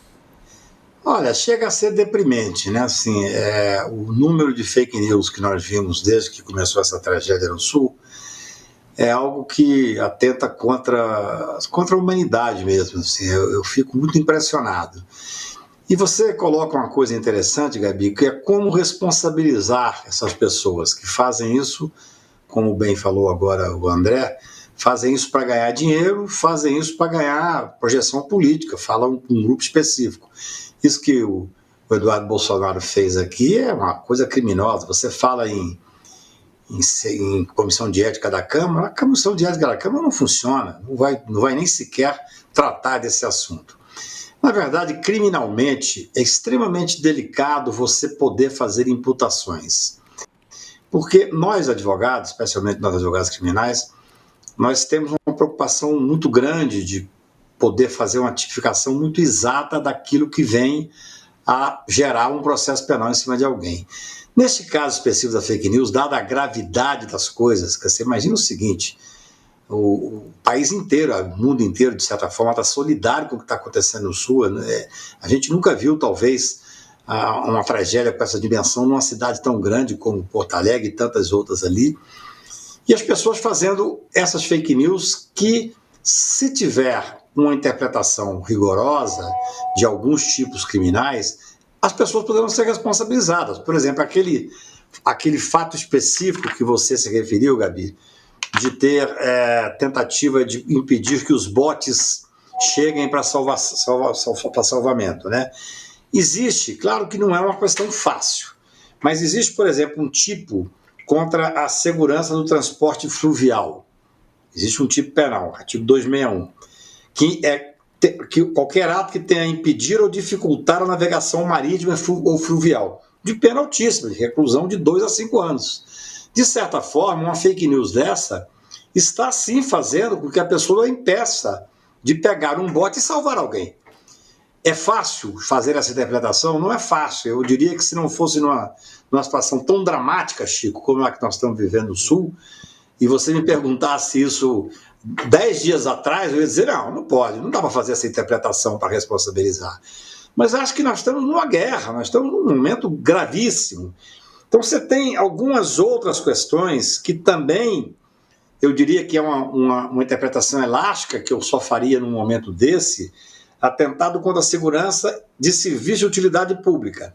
Speaker 14: Olha, chega a ser deprimente, né? Assim, o número de fake news que nós vimos desde que começou essa tragédia no Sul é algo que atenta contra a humanidade mesmo. Assim, eu fico muito impressionado. E você coloca uma coisa interessante, Gabi, que é como responsabilizar essas pessoas que fazem isso, como bem falou agora o André, fazem isso para ganhar dinheiro, fazem isso para ganhar projeção política, falam com um grupo específico. Isso que o Eduardo Bolsonaro fez aqui é uma coisa criminosa. Você fala em comissão de ética da Câmara, a comissão de ética da Câmara não funciona, não vai nem sequer tratar desse assunto. Na verdade, criminalmente, é extremamente delicado você poder fazer imputações. Porque nós, advogados, especialmente nós advogados criminais, nós temos uma preocupação muito grande de poder fazer uma tipificação muito exata daquilo que vem a gerar um processo penal em cima de alguém. Neste caso específico da fake news, dada a gravidade das coisas, que você imagina o seguinte, o país inteiro, o mundo inteiro, de certa forma, está solidário com o que está acontecendo no Sul. Né? A gente nunca viu, talvez, uma tragédia com essa dimensão numa cidade tão grande como Porto Alegre e tantas outras ali. E as pessoas fazendo essas fake news que, se tiver uma interpretação rigorosa de alguns tipos criminais, as pessoas poderão ser responsabilizadas. Por exemplo, aquele fato específico que você se referiu, Gabi, de ter tentativa de impedir que os bots cheguem para salvamento, né? Existe, claro que não é uma questão fácil, mas existe, por exemplo, um tipo contra a segurança do transporte fluvial. Existe um tipo penal, artigo 261, que qualquer ato que tenha a impedir ou dificultar a navegação marítima ou fluvial, de pena altíssima, de reclusão de 2 a 5 anos. De certa forma, uma fake news dessa está sim fazendo com que a pessoa impeça de pegar um bote e salvar alguém. É fácil fazer essa interpretação? Não é fácil. Eu diria que se não fosse numa situação tão dramática, Chico, como a que nós estamos vivendo no Sul, e você me perguntasse isso 10 dias atrás, eu ia dizer, não pode, não dá para fazer essa interpretação para responsabilizar. Mas acho que nós estamos numa guerra, nós estamos num momento gravíssimo. Então você tem algumas outras questões que também, eu diria que é uma interpretação elástica, que eu só faria num momento desse, atentado contra a segurança de serviço de utilidade pública.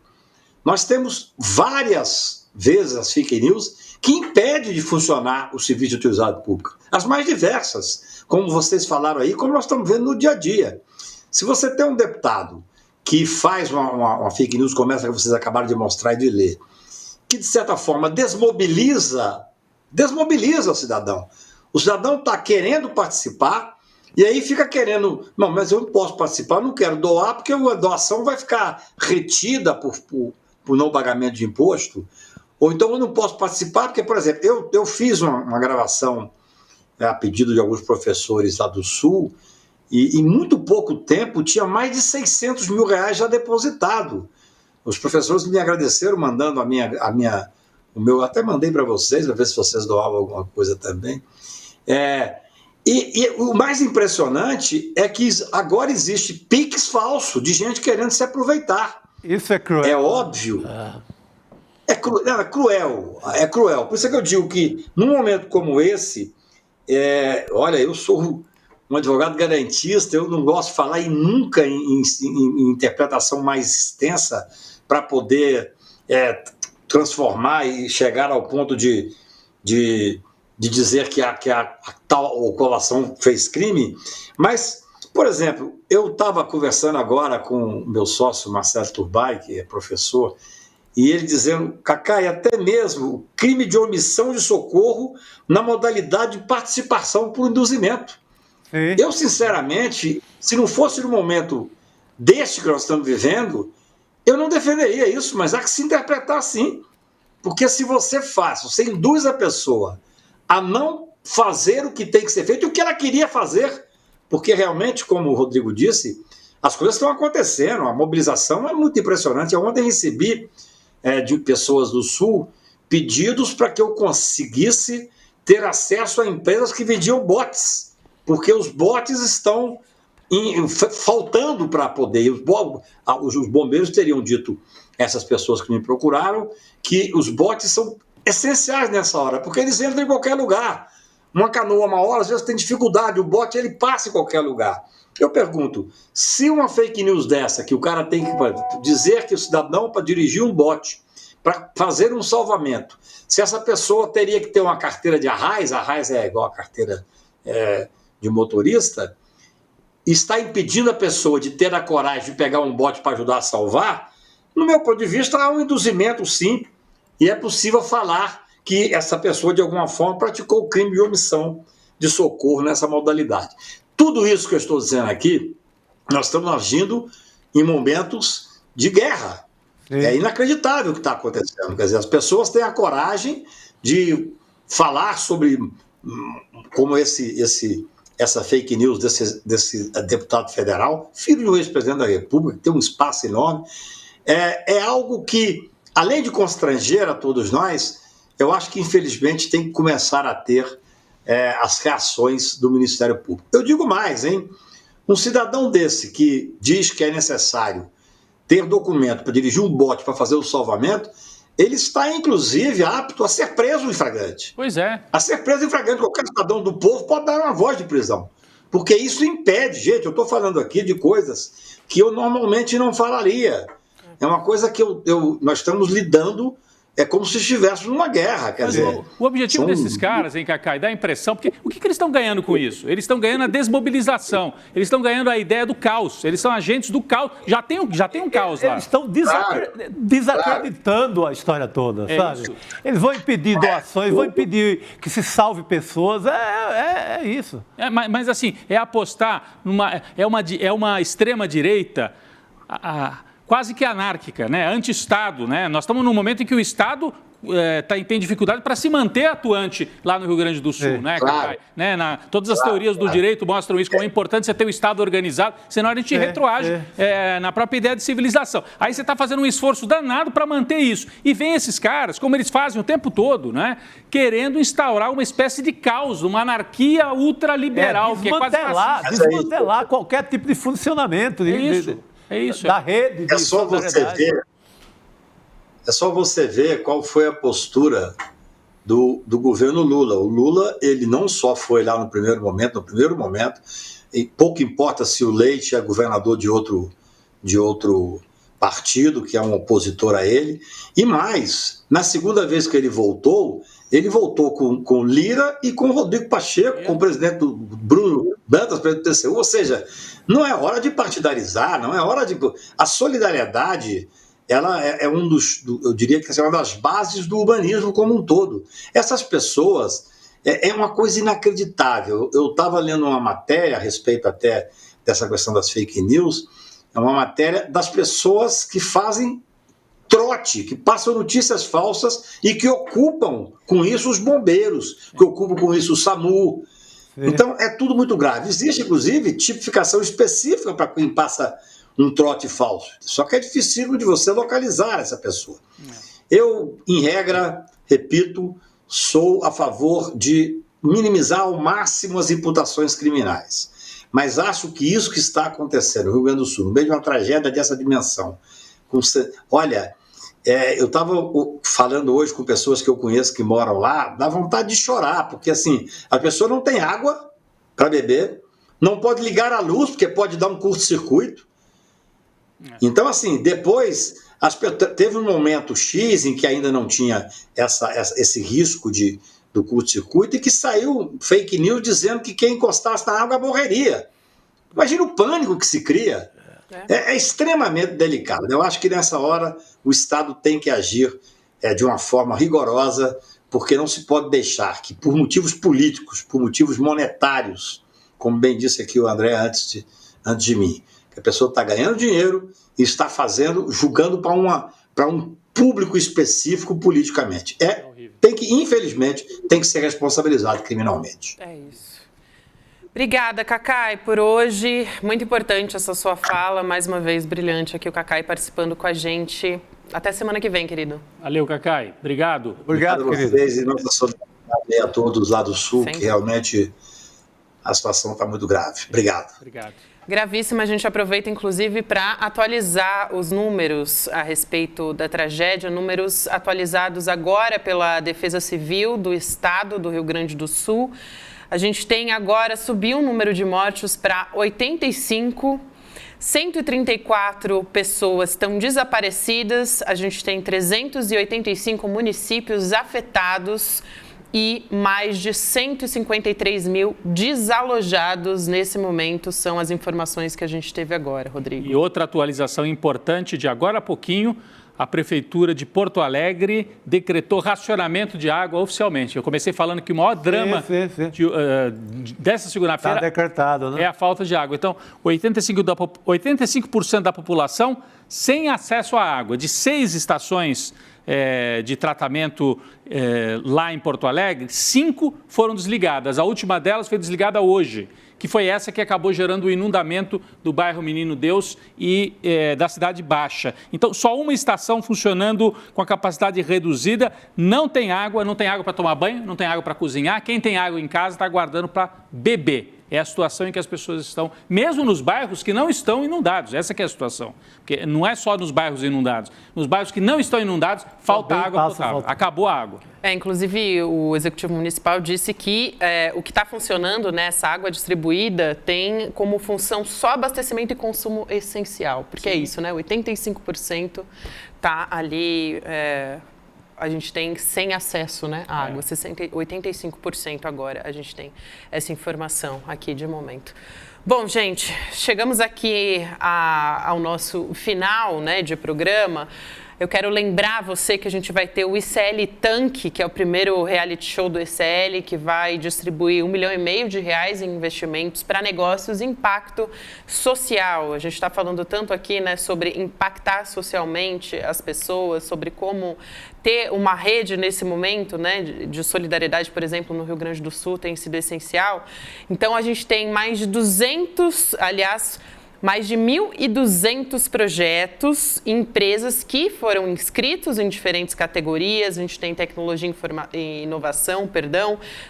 Speaker 14: Nós temos várias vezes as fake news que impedem de funcionar o serviço de utilidade pública. As mais diversas, como vocês falaram aí, como nós estamos vendo no dia a dia. Se você tem um deputado que faz uma fake news, como essa que vocês acabaram de mostrar e de ler, que de certa forma desmobiliza o cidadão. O cidadão está querendo participar, e aí fica querendo, não, mas eu não posso participar, não quero doar, porque a doação vai ficar retida por não pagamento de imposto, ou então eu não posso participar, porque, por exemplo, eu fiz uma gravação a pedido de alguns professores lá do Sul, e em muito pouco tempo tinha mais de 600 mil reais já depositado. Os professores me agradeceram mandando o meu, até mandei para vocês, para ver se vocês doavam alguma coisa também. E o mais impressionante é que agora existe Pix falso de gente querendo se aproveitar.
Speaker 6: Isso é cruel.
Speaker 14: É óbvio. É cruel. Por isso é que eu digo que, num momento como esse, olha, eu sou um advogado garantista, eu não gosto de falar nunca em interpretação mais extensa para poder transformar e chegar ao ponto de dizer que a tal colação fez crime, mas, por exemplo, eu estava conversando agora com o meu sócio Marcelo Turbay, que é professor, e ele dizendo, Cacá, e até mesmo crime de omissão de socorro na modalidade de participação por induzimento. Sim. Eu, sinceramente, se não fosse no momento deste que nós estamos vivendo, eu não defenderia isso, mas há que se interpretar assim. Porque se você induz a pessoa a não fazer o que tem que ser feito, o que ela queria fazer, porque realmente, como o Rodrigo disse, as coisas estão acontecendo, a mobilização é muito impressionante. Eu ontem recebi de pessoas do Sul pedidos para que eu conseguisse ter acesso a empresas que vendiam bots, porque os bots estão faltando para poder. Os bombeiros teriam dito, essas pessoas que me procuraram, que os bots são essenciais nessa hora, porque eles entram em qualquer lugar. Uma canoa maior, às vezes tem dificuldade, o bot ele passa em qualquer lugar. Eu pergunto, se uma fake news dessa, que o cara tem que dizer que o cidadão para dirigir um bot, para fazer um salvamento, se essa pessoa teria que ter uma carteira de arraiz é igual a carteira de motorista, está impedindo a pessoa de ter a coragem de pegar um bote para ajudar a salvar, no meu ponto de vista, há um induzimento sim, e é possível falar que essa pessoa, de alguma forma, praticou o crime de omissão de socorro nessa modalidade. Tudo isso que eu estou dizendo aqui, nós estamos agindo em momentos de guerra. Sim. É inacreditável o que está acontecendo. Quer dizer, as pessoas têm a coragem de falar sobre como esse essa fake news desse deputado federal, filho do ex-presidente da República, tem um espaço enorme. É algo que, além de constranger a todos nós, eu acho que, infelizmente, tem que começar a ter as reações do Ministério Público. Eu digo mais, hein? Um cidadão desse que diz que é necessário ter documento para dirigir um bote para fazer o salvamento, ele está, inclusive, apto a ser preso em flagrante.
Speaker 1: Pois é.
Speaker 14: A ser preso em flagrante. Qualquer cidadão do povo pode dar uma voz de prisão. Porque isso impede, gente, eu estou falando aqui de coisas que eu normalmente não falaria. É uma coisa que nós estamos lidando, é como se estivéssemos numa guerra. Quer dizer,
Speaker 1: o objetivo desses caras, hein, Cacá, dá a impressão, porque o que eles estão ganhando com isso? Eles estão ganhando a desmobilização, eles estão ganhando a ideia do caos, eles são agentes do caos, já tem um caos lá.
Speaker 6: Eles estão desacreditando a história toda, sabe?
Speaker 1: Isso.
Speaker 6: Eles vão impedir doações, vão impedir que se salve pessoas, é isso.
Speaker 1: Mas assim, é apostar numa... É uma extrema-direita... quase que anárquica, né? Anti-Estado, né? Nós estamos num momento em que o Estado tem dificuldade para se manter atuante lá no Rio Grande do Sul, né, Cacá? Né? Todas as teorias do direito mostram isso, como é importante você ter o Estado organizado, senão a gente retroage na própria ideia de civilização. Aí você está fazendo um esforço danado para manter isso. E vem esses caras, como eles fazem o tempo todo, né? Querendo instaurar uma espécie de caos, uma anarquia ultraliberal, que é quase fascista.
Speaker 6: Desmantelar qualquer tipo de funcionamento.
Speaker 1: É isso.
Speaker 6: Da rede.
Speaker 14: É só você ver qual foi a postura do governo Lula. O Lula, ele não só foi lá no primeiro momento, e pouco importa se o Leite é governador de outro partido, que é um opositor a ele, e mais, na segunda vez que ele voltou com Lira e com Rodrigo Pacheco, com o presidente do Bruno Dantas, presidente do TCU, ou seja, não é hora de partidarizar, não é hora de... A solidariedade, ela eu diria que é uma das bases do urbanismo como um todo. Essas pessoas, é uma coisa inacreditável. Eu estava lendo uma matéria a respeito até dessa questão das fake news, é uma matéria das pessoas que fazem trote, que passam notícias falsas e que ocupam com isso os bombeiros, que ocupam com isso o SAMU. Então, é tudo muito grave. Existe, inclusive, tipificação específica para quem passa um trote falso. Só que é difícil de você localizar essa pessoa. Eu, em regra, repito, sou a favor de minimizar ao máximo as imputações criminais. Mas acho que isso que está acontecendo no Rio Grande do Sul, no meio de uma tragédia dessa dimensão, olha, eu estava falando hoje com pessoas que eu conheço que moram lá, dá vontade de chorar, porque assim, a pessoa não tem água para beber, não pode ligar a luz, porque pode dar um curto-circuito. Então, assim, depois, teve um momento X em que ainda não tinha esse risco do curto-circuito e que saiu fake news dizendo que quem encostasse na água morreria. Imagina o pânico que se cria. É extremamente delicado. Eu acho que nessa hora o Estado tem que agir de uma forma rigorosa, porque não se pode deixar que, por motivos políticos, por motivos monetários, como bem disse aqui o André antes de mim, que a pessoa está ganhando dinheiro e está julgando para um público específico politicamente. Infelizmente, tem que ser responsabilizado criminalmente.
Speaker 5: É isso. Obrigada, Cacá, por hoje. Muito importante essa sua fala, mais uma vez brilhante aqui o Cacá participando com a gente. Até semana que vem, querido.
Speaker 1: Valeu, Cacá. Obrigado.
Speaker 14: Obrigado a vocês e nossa solidariedade a todos lá do Sul, que realmente a situação está muito grave. Obrigado.
Speaker 5: Gravíssima. A gente aproveita, inclusive, para atualizar os números a respeito da tragédia, números atualizados agora pela Defesa Civil do Estado do Rio Grande do Sul. A gente tem agora, subiu o número de mortos para 85, 134 pessoas estão desaparecidas, a gente tem 385 municípios afetados e mais de 153 mil desalojados nesse momento, são as informações que a gente teve agora, Rodrigo.
Speaker 1: E outra atualização importante de agora a pouquinho, a Prefeitura de Porto Alegre decretou racionamento de água oficialmente. Eu comecei falando que o maior drama dessa segunda-feira
Speaker 6: decretado, né?
Speaker 1: É a falta de água. Então, 85% da população sem acesso à água. De 6 estações de tratamento lá em Porto Alegre, 5 foram desligadas. A última delas foi desligada hoje, que foi essa que acabou gerando o inundamento do bairro Menino Deus e da Cidade Baixa. Então, só uma estação funcionando com a capacidade reduzida, não tem água para tomar banho, não tem água para cozinhar. Quem tem água em casa está aguardando para beber. É a situação em que as pessoas estão, mesmo nos bairros que não estão inundados. Essa que é a situação. Porque não é só nos bairros inundados. Nos bairros que não estão inundados, falta água potável. Acabou a água.
Speaker 5: Inclusive, o Executivo Municipal disse que o que está funcionando nessa água distribuída tem como função só abastecimento e consumo essencial. Porque é isso, né? 85% está ali... a gente tem sem acesso, né, à água, 85% agora a gente tem essa informação aqui de momento. Bom, gente, chegamos aqui ao nosso final, né, de programa. Eu quero lembrar você que a gente vai ter o ICL Tanque, que é o primeiro reality show do ICL, que vai distribuir R$1,5 milhão em investimentos para negócios e impacto social. A gente está falando tanto aqui, né, sobre impactar socialmente as pessoas, sobre como ter uma rede nesse momento, né, de solidariedade, por exemplo, no Rio Grande do Sul tem sido essencial. Então, a gente tem mais de 1.200 projetos e empresas que foram inscritos em diferentes categorias. A gente tem tecnologia e inovação,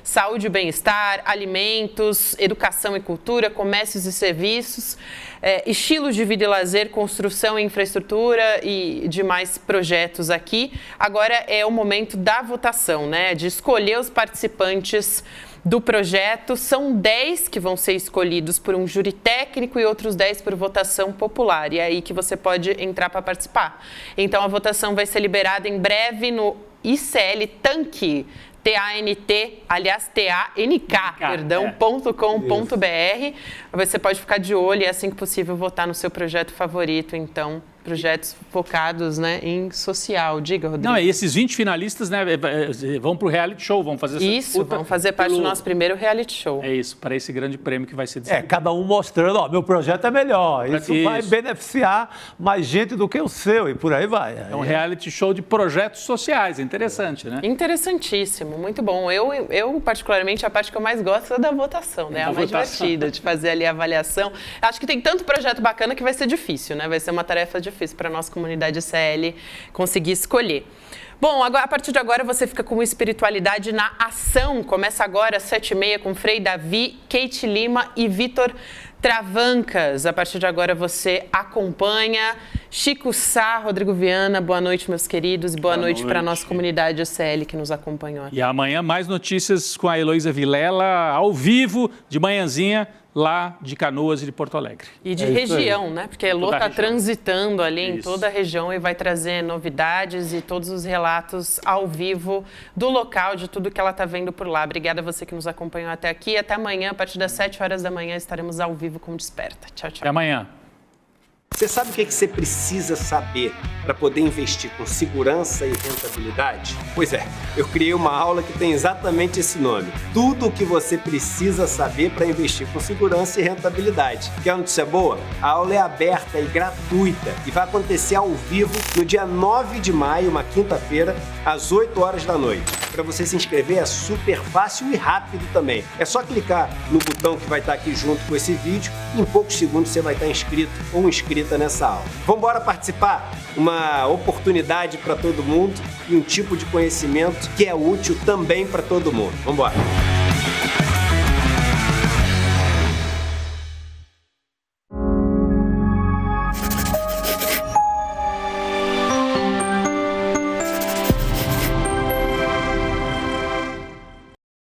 Speaker 5: saúde e bem-estar, alimentos, educação e cultura, comércios e serviços, estilos de vida e lazer, construção e infraestrutura e demais projetos aqui. Agora é o momento da votação, né, de escolher os participantes do projeto. São 10 que vão ser escolhidos por um júri técnico e outros 10 por votação popular. E é aí que você pode entrar para participar. Então, a votação vai ser liberada em breve no ICL Tanque, TANK, .com.br. Você pode ficar de olho e, assim que possível, votar no seu projeto favorito. Então, projetos focados, né, em social. Diga, Rodrigo.
Speaker 1: Não, e esses 20 finalistas, né, vão para o reality show, vão fazer essa
Speaker 5: disputa. Isso, vão fazer parte do nosso primeiro reality show.
Speaker 1: É isso, para esse grande prêmio que vai ser distribuído.
Speaker 6: Cada um mostrando, ó, meu projeto é melhor. Isso vai beneficiar mais gente do que o seu e por aí vai.
Speaker 1: É um reality show de projetos sociais, é interessante, né?
Speaker 5: Interessantíssimo, muito bom. Eu particularmente, a parte que eu mais gosto é da votação, né? A mais divertida, de fazer ali a avaliação. Acho que tem tanto projeto bacana que vai ser difícil, né? Vai ser uma tarefa difícil para a nossa comunidade ICL conseguir escolher. Bom, agora, a partir de agora você fica com Espiritualidade na Ação. Começa agora às 7h30 com Frei Davi, Kate Lima e Vitor Travancas. A partir de agora você acompanha. Chico Sá, Rodrigo Viana, boa noite, meus queridos, e boa noite para a nossa comunidade ICL que nos acompanhou aqui.
Speaker 1: E amanhã mais notícias com a Heloísa Vilela, ao vivo, de manhãzinha, lá de Canoas e de Porto Alegre.
Speaker 5: E de região, né? Porque a Elô está transitando ali em toda a região e vai trazer novidades e todos os relatos ao vivo do local, de tudo que ela está vendo por lá. Obrigada a você que nos acompanhou até aqui. Até amanhã, a partir das 7h da manhã, estaremos ao vivo com Desperta. Tchau, tchau.
Speaker 1: Até amanhã.
Speaker 15: Você sabe o que você precisa saber para poder investir com segurança e rentabilidade? Pois é, eu criei uma aula que tem exatamente esse nome. Tudo o que você precisa saber para investir com segurança e rentabilidade. Quer uma notícia boa? A aula é aberta e gratuita e vai acontecer ao vivo no dia 9 de maio, uma quinta-feira, às 8h da noite. Para você se inscrever é super fácil e rápido também. É só clicar no botão que vai estar aqui junto com esse vídeo e em poucos segundos você vai estar inscrito ou inscrita nessa aula. Vamos embora participar? Uma oportunidade para todo mundo e um tipo de conhecimento que é útil também para todo mundo. Vamos embora!